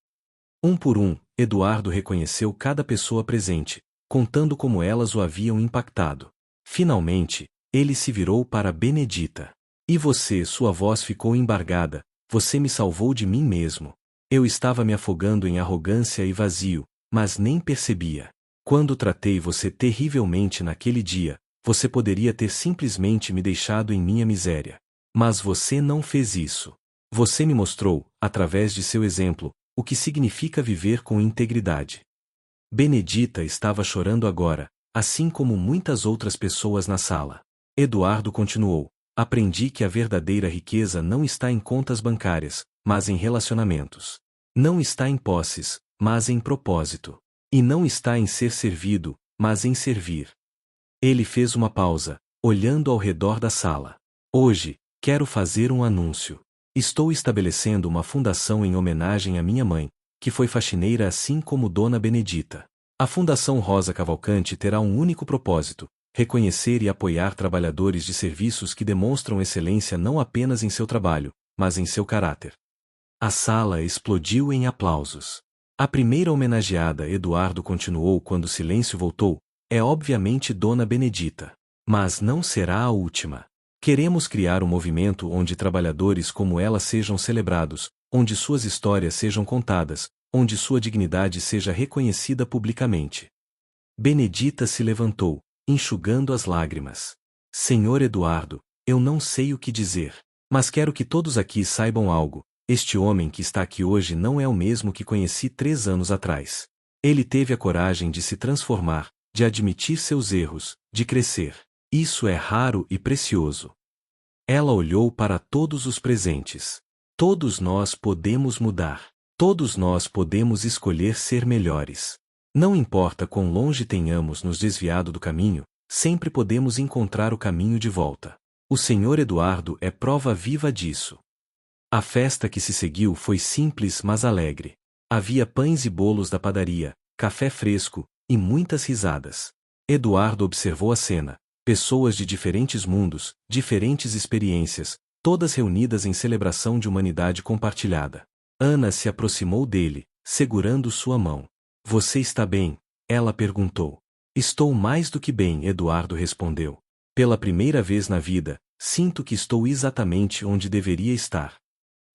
[SPEAKER 1] Um por um, Eduardo reconheceu cada pessoa presente, contando como elas o haviam impactado. Finalmente, ele se virou para Benedita. E você, sua voz ficou embargada, você me salvou de mim mesmo. Eu estava me afogando em arrogância e vazio, mas nem percebia. Quando tratei você terrivelmente naquele dia, você poderia ter simplesmente me deixado em minha miséria. Mas você não fez isso. Você me mostrou, através de seu exemplo, o que significa viver com integridade. Benedita estava chorando agora, assim como muitas outras pessoas na sala. Eduardo continuou: aprendi que a verdadeira riqueza não está em contas bancárias, mas em relacionamentos. Não está em posses, mas em propósito. E não está em ser servido, mas em servir. Ele fez uma pausa, olhando ao redor da sala. Hoje, quero fazer um anúncio. Estou estabelecendo uma fundação em homenagem à minha mãe, que foi faxineira assim como Dona Benedita. A Fundação Rosa Cavalcante terá um único propósito: reconhecer e apoiar trabalhadores de serviços que demonstram excelência não apenas em seu trabalho, mas em seu caráter. A sala explodiu em aplausos. A primeira homenageada, Eduardo continuou quando o silêncio voltou, é obviamente Dona Benedita. Mas não será a última. Queremos criar um movimento onde trabalhadores como ela sejam celebrados, onde suas histórias sejam contadas, onde sua dignidade seja reconhecida publicamente. Benedita se levantou, enxugando as lágrimas. Senhor Eduardo, eu não sei o que dizer, mas quero que todos aqui saibam algo: este homem que está aqui hoje não é o mesmo que conheci 3 anos atrás. Ele teve a coragem de se transformar, de admitir seus erros, de crescer. Isso é raro e precioso. Ela olhou para todos os presentes. Todos nós podemos mudar. Todos nós podemos escolher ser melhores. Não importa quão longe tenhamos nos desviado do caminho, sempre podemos encontrar o caminho de volta. O Senhor Eduardo é prova viva disso. A festa que se seguiu foi simples mas alegre. Havia pães e bolos da padaria, café fresco, e muitas risadas. Eduardo observou a cena. Pessoas de diferentes mundos, diferentes experiências, todas reunidas em celebração de humanidade compartilhada. Ana se aproximou dele, segurando sua mão. Você está bem? Ela perguntou. Estou mais do que bem, Eduardo respondeu. Pela primeira vez na vida, sinto que estou exatamente onde deveria estar.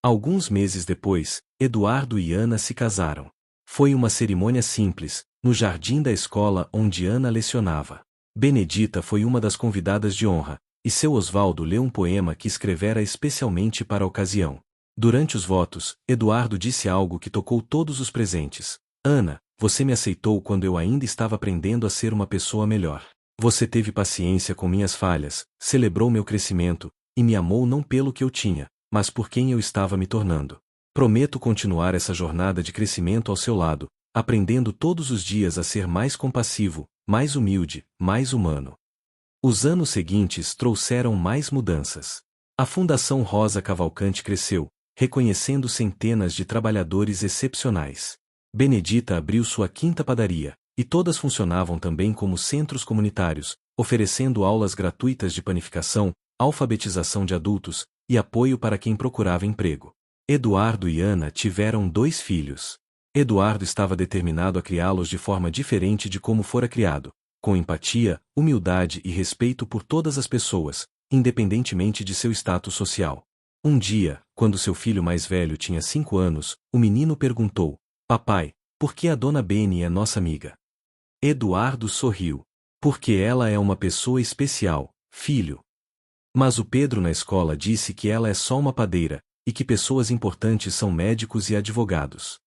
[SPEAKER 1] Alguns meses depois, Eduardo e Ana se casaram. Foi uma cerimônia simples, no jardim da escola onde Ana lecionava. Benedita foi uma das convidadas de honra, e seu Osvaldo leu um poema que escrevera especialmente para a ocasião. Durante os votos, Eduardo disse algo que tocou todos os presentes. Ana, você me aceitou quando eu ainda estava aprendendo a ser uma pessoa melhor. Você teve paciência com minhas falhas, celebrou meu crescimento, e me amou não pelo que eu tinha, mas por quem eu estava me tornando. Prometo continuar essa jornada de crescimento ao seu lado, aprendendo todos os dias a ser mais compassivo, mais humilde, mais humano. Os anos seguintes trouxeram mais mudanças. A Fundação Rosa Cavalcante cresceu, reconhecendo centenas de trabalhadores excepcionais. Benedita abriu sua 5ª padaria, e todas funcionavam também como centros comunitários, oferecendo aulas gratuitas de panificação, alfabetização de adultos, e apoio para quem procurava emprego. Eduardo e Ana tiveram 2 filhos. Eduardo estava determinado a criá-los de forma diferente de como fora criado, com empatia, humildade e respeito por todas as pessoas, independentemente de seu status social. Um dia, quando seu filho mais velho tinha 5 anos, o menino perguntou: Papai, por que a Dona Bene é nossa amiga? Eduardo sorriu. Porque ela é uma pessoa especial, filho. Mas o Pedro na escola disse que ela é só uma padeira, e que pessoas importantes são médicos e advogados.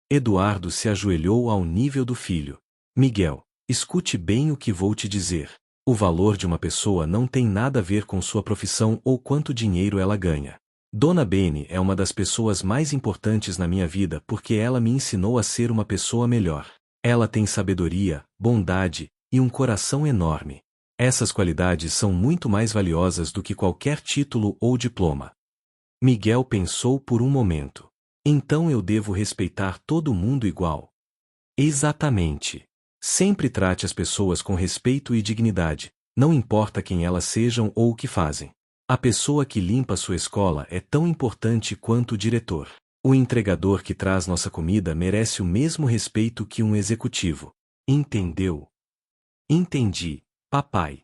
[SPEAKER 1] Eduardo se ajoelhou ao nível do filho. Miguel, escute bem o que vou te dizer. O valor de uma pessoa não tem nada a ver com sua profissão ou quanto dinheiro ela ganha. Dona Bene é uma das pessoas mais importantes na minha vida porque ela me ensinou a ser uma pessoa melhor. Ela tem sabedoria, bondade e um coração enorme. Essas qualidades são muito mais valiosas do que qualquer título ou diploma. Miguel pensou por um momento. Então eu devo respeitar todo mundo igual? Exatamente. Sempre trate as pessoas com respeito e dignidade, não importa quem elas sejam ou o que fazem. A pessoa que limpa sua escola é tão importante quanto o diretor. O entregador que traz nossa comida merece o mesmo respeito que um executivo. Entendeu? Entendi, papai.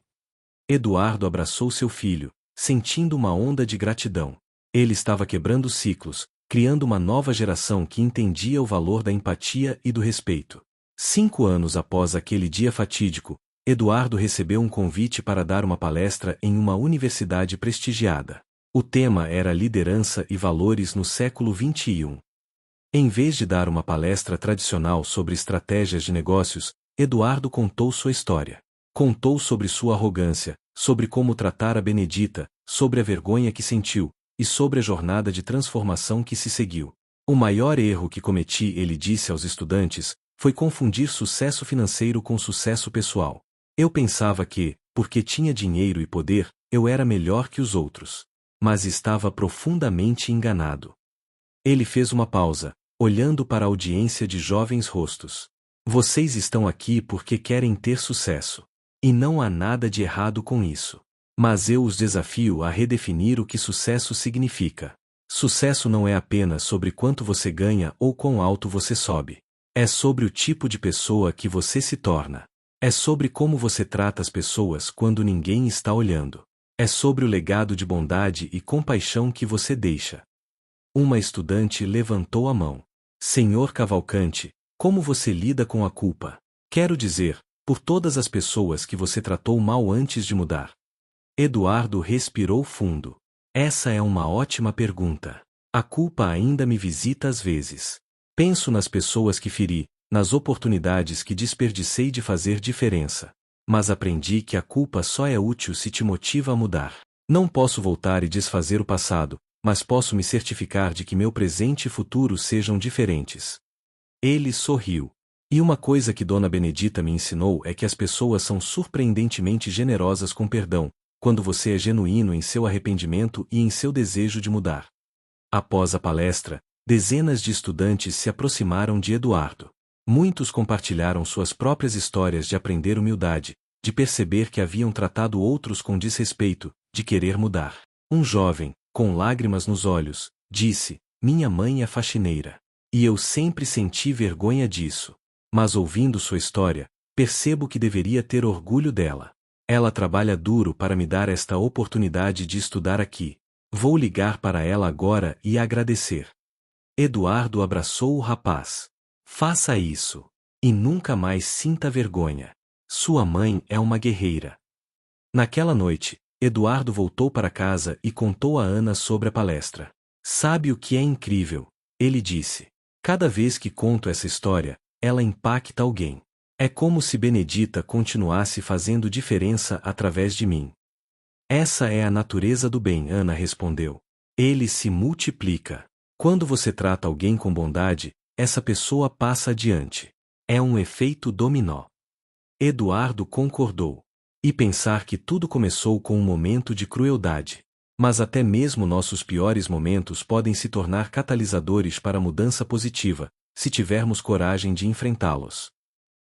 [SPEAKER 1] Eduardo abraçou seu filho, sentindo uma onda de gratidão. Ele estava quebrando ciclos, criando uma nova geração que entendia o valor da empatia e do respeito. 5 anos após aquele dia fatídico, Eduardo recebeu um convite para dar uma palestra em uma universidade prestigiada. O tema era liderança e valores no século XXI. Em vez de dar uma palestra tradicional sobre estratégias de negócios, Eduardo contou sua história. Contou sobre sua arrogância, sobre como tratar a Benedita, sobre a vergonha que sentiu, e sobre a jornada de transformação que se seguiu. O maior erro que cometi, ele disse aos estudantes, foi confundir sucesso financeiro com sucesso pessoal. Eu pensava que, porque tinha dinheiro e poder, eu era melhor que os outros. Mas estava profundamente enganado. Ele fez uma pausa, olhando para a audiência de jovens rostos. Vocês estão aqui porque querem ter sucesso. E não há nada de errado com isso. Mas eu os desafio a redefinir o que sucesso significa. Sucesso não é apenas sobre quanto você ganha ou quão alto você sobe. É sobre o tipo de pessoa que você se torna. É sobre como você trata as pessoas quando ninguém está olhando. É sobre o legado de bondade e compaixão que você deixa. Uma estudante levantou a mão. Senhor Cavalcante, como você lida com a culpa? Quero dizer, por todas as pessoas que você tratou mal antes de mudar. Eduardo respirou fundo. Essa é uma ótima pergunta. A culpa ainda me visita às vezes. Penso nas pessoas que feri, nas oportunidades que desperdicei de fazer diferença. Mas aprendi que a culpa só é útil se te motiva a mudar. Não posso voltar e desfazer o passado, mas posso me certificar de que meu presente e futuro sejam diferentes. Ele sorriu. E uma coisa que Dona Benedita me ensinou é que as pessoas são surpreendentemente generosas com perdão, quando você é genuíno em seu arrependimento e em seu desejo de mudar. Após a palestra, dezenas de estudantes se aproximaram de Eduardo. Muitos compartilharam suas próprias histórias de aprender humildade, de perceber que haviam tratado outros com desrespeito, de querer mudar. Um jovem, com lágrimas nos olhos, disse: Minha mãe é faxineira. E eu sempre senti vergonha disso. Mas ouvindo sua história, percebo que deveria ter orgulho dela. Ela trabalha duro para me dar esta oportunidade de estudar aqui. Vou ligar para ela agora e agradecer. Eduardo abraçou o rapaz. Faça isso. E nunca mais sinta vergonha. Sua mãe é uma guerreira. Naquela noite, Eduardo voltou para casa e contou a Ana sobre a palestra. Sabe o que é incrível? Ele disse. Cada vez que conto essa história, ela impacta alguém. É como se Benedita continuasse fazendo diferença através de mim. Essa é a natureza do bem, Ana respondeu. Ele se multiplica. Quando você trata alguém com bondade, essa pessoa passa adiante. É um efeito dominó. Eduardo concordou. E pensar que tudo começou com um momento de crueldade. Mas até mesmo nossos piores momentos podem se tornar catalisadores para a mudança positiva, se tivermos coragem de enfrentá-los.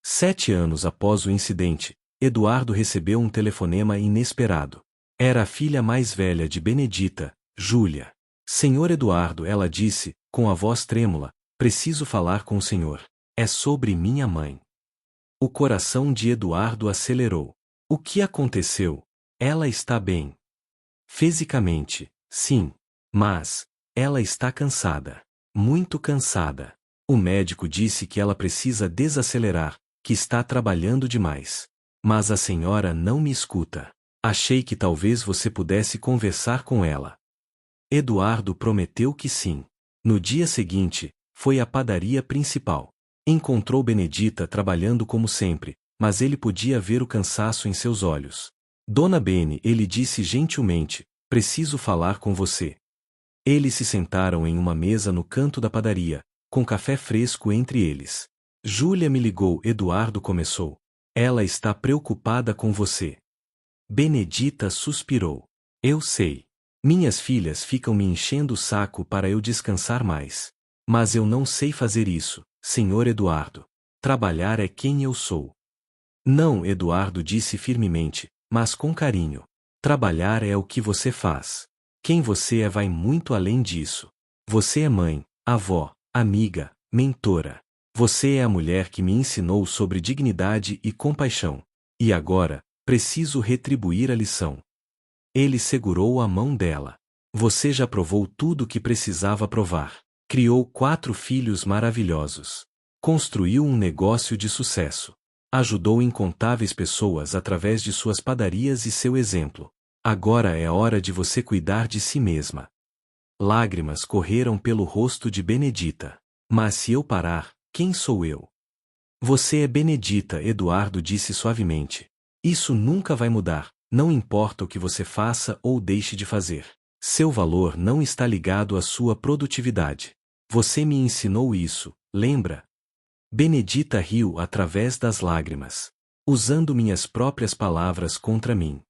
[SPEAKER 1] 7 anos após o incidente, Eduardo recebeu um telefonema inesperado. Era a filha mais velha de Benedita, Júlia. Senhor Eduardo, ela disse, com a voz trêmula, preciso falar com o senhor. É sobre minha mãe. O coração de Eduardo acelerou. O que aconteceu? Ela está bem. Fisicamente, sim. Mas, ela está cansada. Muito cansada. O médico disse que ela precisa desacelerar, que está trabalhando demais. Mas a senhora não me escuta. Achei que talvez você pudesse conversar com ela. Eduardo prometeu que sim. No dia seguinte, foi à padaria principal. Encontrou Benedita trabalhando como sempre, mas ele podia ver o cansaço em seus olhos. Dona Bene, ele disse gentilmente, preciso falar com você. Eles se sentaram em uma mesa no canto da padaria, com café fresco entre eles. Júlia me ligou, Eduardo começou. Ela está preocupada com você. Benedita suspirou. Eu sei. Minhas filhas ficam me enchendo o saco para eu descansar mais. Mas eu não sei fazer isso, senhor Eduardo. Trabalhar é quem eu sou. Não, Eduardo disse firmemente, mas com carinho. Trabalhar é o que você faz. Quem você é vai muito além disso. Você é mãe, avó, amiga, mentora. Você é a mulher que me ensinou sobre dignidade e compaixão. E agora, preciso retribuir a lição. Ele segurou a mão dela. Você já provou tudo o que precisava provar. Criou 4 filhos maravilhosos. Construiu um negócio de sucesso. Ajudou incontáveis pessoas através de suas padarias e seu exemplo. Agora é hora de você cuidar de si mesma. Lágrimas correram pelo rosto de Benedita. Mas se eu parar, quem sou eu? Você é Benedita, Eduardo disse suavemente. Isso nunca vai mudar, não importa o que você faça ou deixe de fazer. Seu valor não está ligado à sua produtividade. Você me ensinou isso, lembra? Benedita riu através das lágrimas, usando minhas próprias palavras contra mim.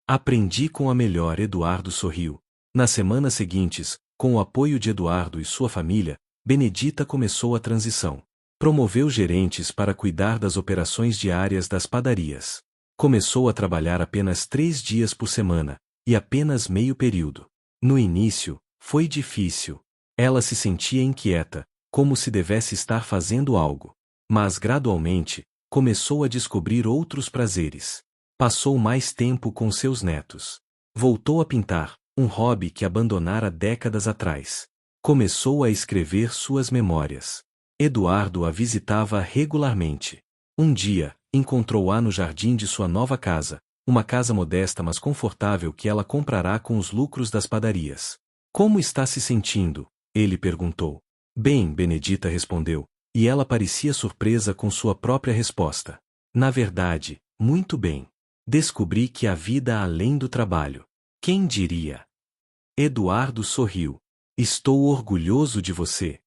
[SPEAKER 1] Aprendi com a melhor, Eduardo sorriu. Nas semanas seguintes, com o apoio de Eduardo e sua família, Benedita começou a transição. Promoveu gerentes para cuidar das operações diárias das padarias. Começou a trabalhar apenas 3 dias por semana, e apenas meio período. No início, foi difícil. Ela se sentia inquieta, como se devesse estar fazendo algo. Mas gradualmente, começou a descobrir outros prazeres. Passou mais tempo com seus netos. Voltou a pintar, um hobby que abandonara décadas atrás. Começou a escrever suas memórias. Eduardo a visitava regularmente. Um dia, encontrou-a no jardim de sua nova casa, uma casa modesta mas confortável que ela comprará com os lucros das padarias. Como está se sentindo? Ele perguntou. Bem, Benedita respondeu, e ela parecia surpresa com sua própria resposta. Na verdade, muito bem. Descobri que há vida além do trabalho. Quem diria? Eduardo sorriu. Estou orgulhoso de você.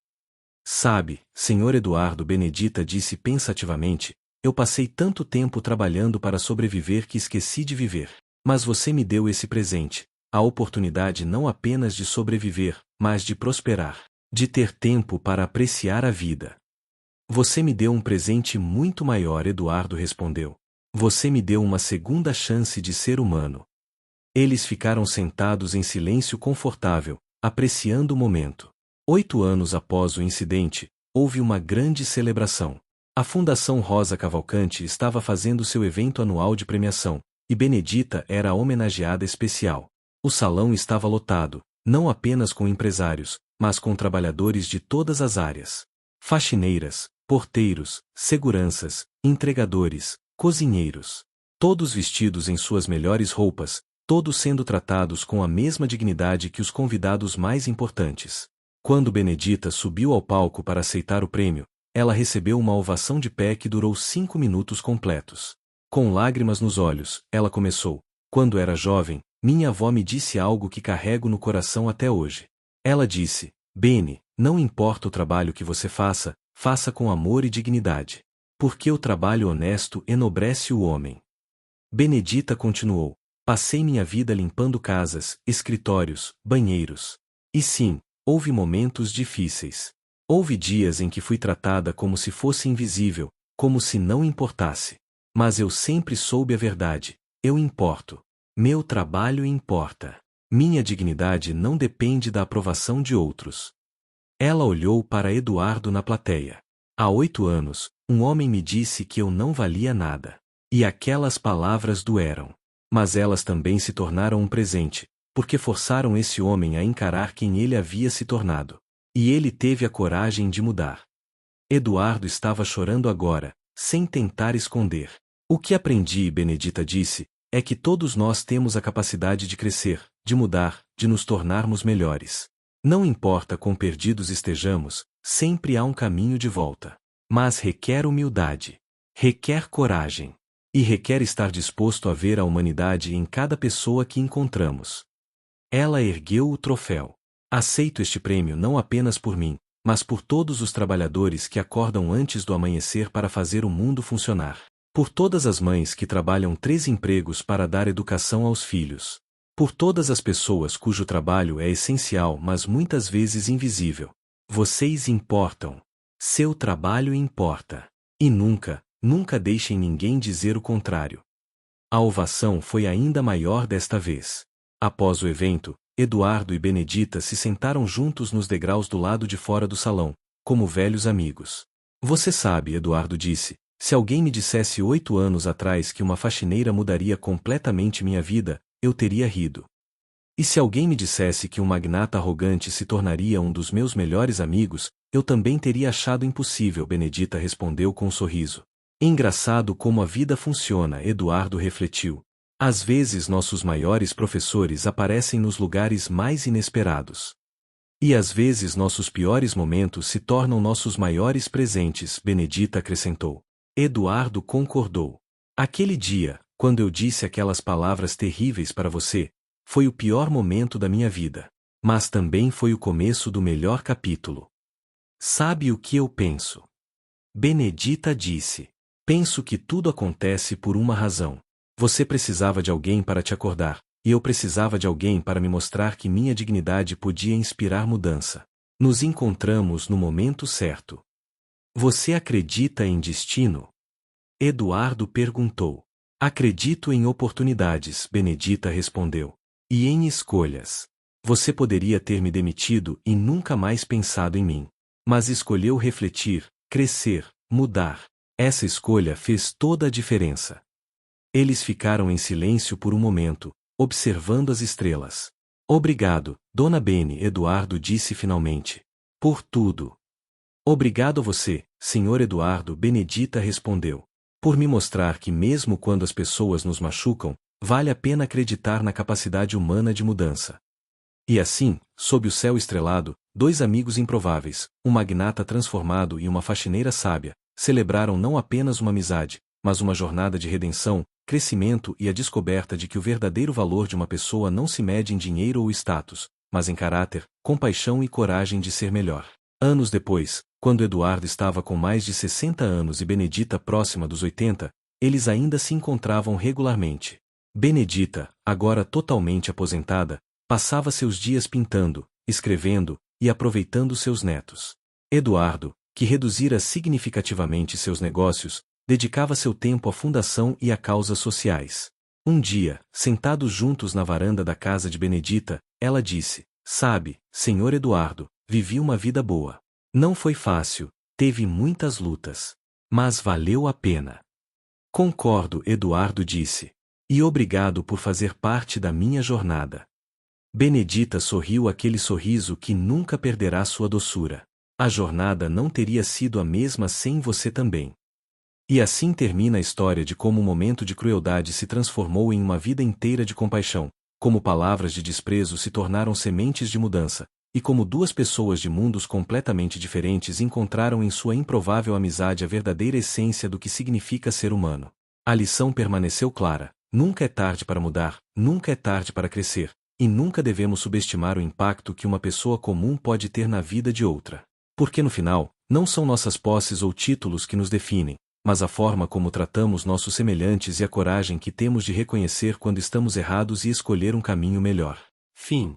[SPEAKER 1] Sabe, senhor Eduardo, Benedita disse pensativamente, eu passei tanto tempo trabalhando para sobreviver que esqueci de viver. Mas você me deu esse presente, a oportunidade não apenas de sobreviver, mas de prosperar, de ter tempo para apreciar a vida. Você me deu um presente muito maior, Eduardo respondeu. Você me deu uma segunda chance de ser humano. Eles ficaram sentados em silêncio confortável, apreciando o momento. 8 anos após o incidente, houve uma grande celebração. A Fundação Rosa Cavalcante estava fazendo seu evento anual de premiação, e Benedita era a homenageada especial. O salão estava lotado, não apenas com empresários, mas com trabalhadores de todas as áreas. Faxineiras, porteiros, seguranças, entregadores, cozinheiros. Todos vestidos em suas melhores roupas, todos sendo tratados com a mesma dignidade que os convidados mais importantes. Quando Benedita subiu ao palco para aceitar o prêmio, ela recebeu uma ovação de pé que durou 5 minutos completos. Com lágrimas nos olhos, ela começou. Quando era jovem, minha avó me disse algo que carrego no coração até hoje. Ela disse, Bene, não importa o trabalho que você faça, faça com amor e dignidade. Porque o trabalho honesto enobrece o homem. Benedita continuou. Passei minha vida limpando casas, escritórios, banheiros. E sim, houve momentos difíceis. Houve dias em que fui tratada como se fosse invisível, como se não importasse. Mas eu sempre soube a verdade. Eu importo. Meu trabalho importa. Minha dignidade não depende da aprovação de outros. Ela olhou para Eduardo na plateia. Há 8 anos, um homem me disse que eu não valia nada. E aquelas palavras doeram. Mas elas também se tornaram um presente, porque forçaram esse homem a encarar quem ele havia se tornado. E ele teve a coragem de mudar. Eduardo estava chorando agora, sem tentar esconder. O que aprendi, Benedita disse, é que todos nós temos a capacidade de crescer, de mudar, de nos tornarmos melhores. Não importa quão perdidos estejamos, sempre há um caminho de volta. Mas requer humildade. Requer coragem. E requer estar disposto a ver a humanidade em cada pessoa que encontramos. Ela ergueu o troféu. Aceito este prêmio não apenas por mim, mas por todos os trabalhadores que acordam antes do amanhecer para fazer o mundo funcionar. Por todas as mães que trabalham 3 empregos para dar educação aos filhos. Por todas as pessoas cujo trabalho é essencial mas muitas vezes invisível. Vocês importam. Seu trabalho importa. E nunca, nunca deixem ninguém dizer o contrário. A ovação foi ainda maior desta vez. Após o evento, Eduardo e Benedita se sentaram juntos nos degraus do lado de fora do salão, como velhos amigos. Você sabe, Eduardo disse, se alguém me dissesse 8 anos atrás que uma faxineira mudaria completamente minha vida, eu teria rido. E se alguém me dissesse que um magnata arrogante se tornaria um dos meus melhores amigos, eu também teria achado impossível, Benedita respondeu com um sorriso. Engraçado como a vida funciona, Eduardo refletiu. Às vezes nossos maiores professores aparecem nos lugares mais inesperados. E às vezes nossos piores momentos se tornam nossos maiores presentes, Benedita acrescentou. Eduardo concordou. Aquele dia, quando eu disse aquelas palavras terríveis para você, foi o pior momento da minha vida. Mas também foi o começo do melhor capítulo. Sabe o que eu penso? Benedita disse. Penso que tudo acontece por uma razão. Você precisava de alguém para te acordar, e eu precisava de alguém para me mostrar que minha dignidade podia inspirar mudança. Nos encontramos no momento certo. Você acredita em destino? Eduardo perguntou. Acredito em oportunidades, Benedita respondeu. E em escolhas. Você poderia ter me demitido e nunca mais pensado em mim. Mas escolheu refletir, crescer, mudar. Essa escolha fez toda a diferença. Eles ficaram em silêncio por um momento, observando as estrelas. Obrigado, Dona Bene, Eduardo disse finalmente. Por tudo. Obrigado a você, Sr. Eduardo, Benedita respondeu. Por me mostrar que mesmo quando as pessoas nos machucam, vale a pena acreditar na capacidade humana de mudança. E assim, sob o céu estrelado, 2 amigos improváveis, um magnata transformado e uma faxineira sábia, celebraram não apenas uma amizade, mas uma jornada de redenção, crescimento e a descoberta de que o verdadeiro valor de uma pessoa não se mede em dinheiro ou status, mas em caráter, compaixão e coragem de ser melhor. Anos depois, quando Eduardo estava com mais de 60 anos e Benedita próxima dos 80, eles ainda se encontravam regularmente. Benedita, agora totalmente aposentada, passava seus dias pintando, escrevendo e aproveitando seus netos. Eduardo, que reduzira significativamente seus negócios, dedicava seu tempo à fundação e a causas sociais. Um dia, sentados juntos na varanda da casa de Benedita, ela disse, sabe, Sr. Eduardo, vivi uma vida boa. Não foi fácil, teve muitas lutas. Mas valeu a pena. Concordo, Eduardo disse. E obrigado por fazer parte da minha jornada. Benedita sorriu aquele sorriso que nunca perderá sua doçura. A jornada não teria sido a mesma sem você também. E assim termina a história de como um momento de crueldade se transformou em uma vida inteira de compaixão, como palavras de desprezo se tornaram sementes de mudança, e como 2 pessoas de mundos completamente diferentes encontraram em sua improvável amizade a verdadeira essência do que significa ser humano. A lição permaneceu clara: nunca é tarde para mudar, nunca é tarde para crescer, e nunca devemos subestimar o impacto que uma pessoa comum pode ter na vida de outra. Porque no final, não são nossas posses ou títulos que nos definem, mas a forma como tratamos nossos semelhantes e a coragem que temos de reconhecer quando estamos errados e escolher um caminho melhor. Fim.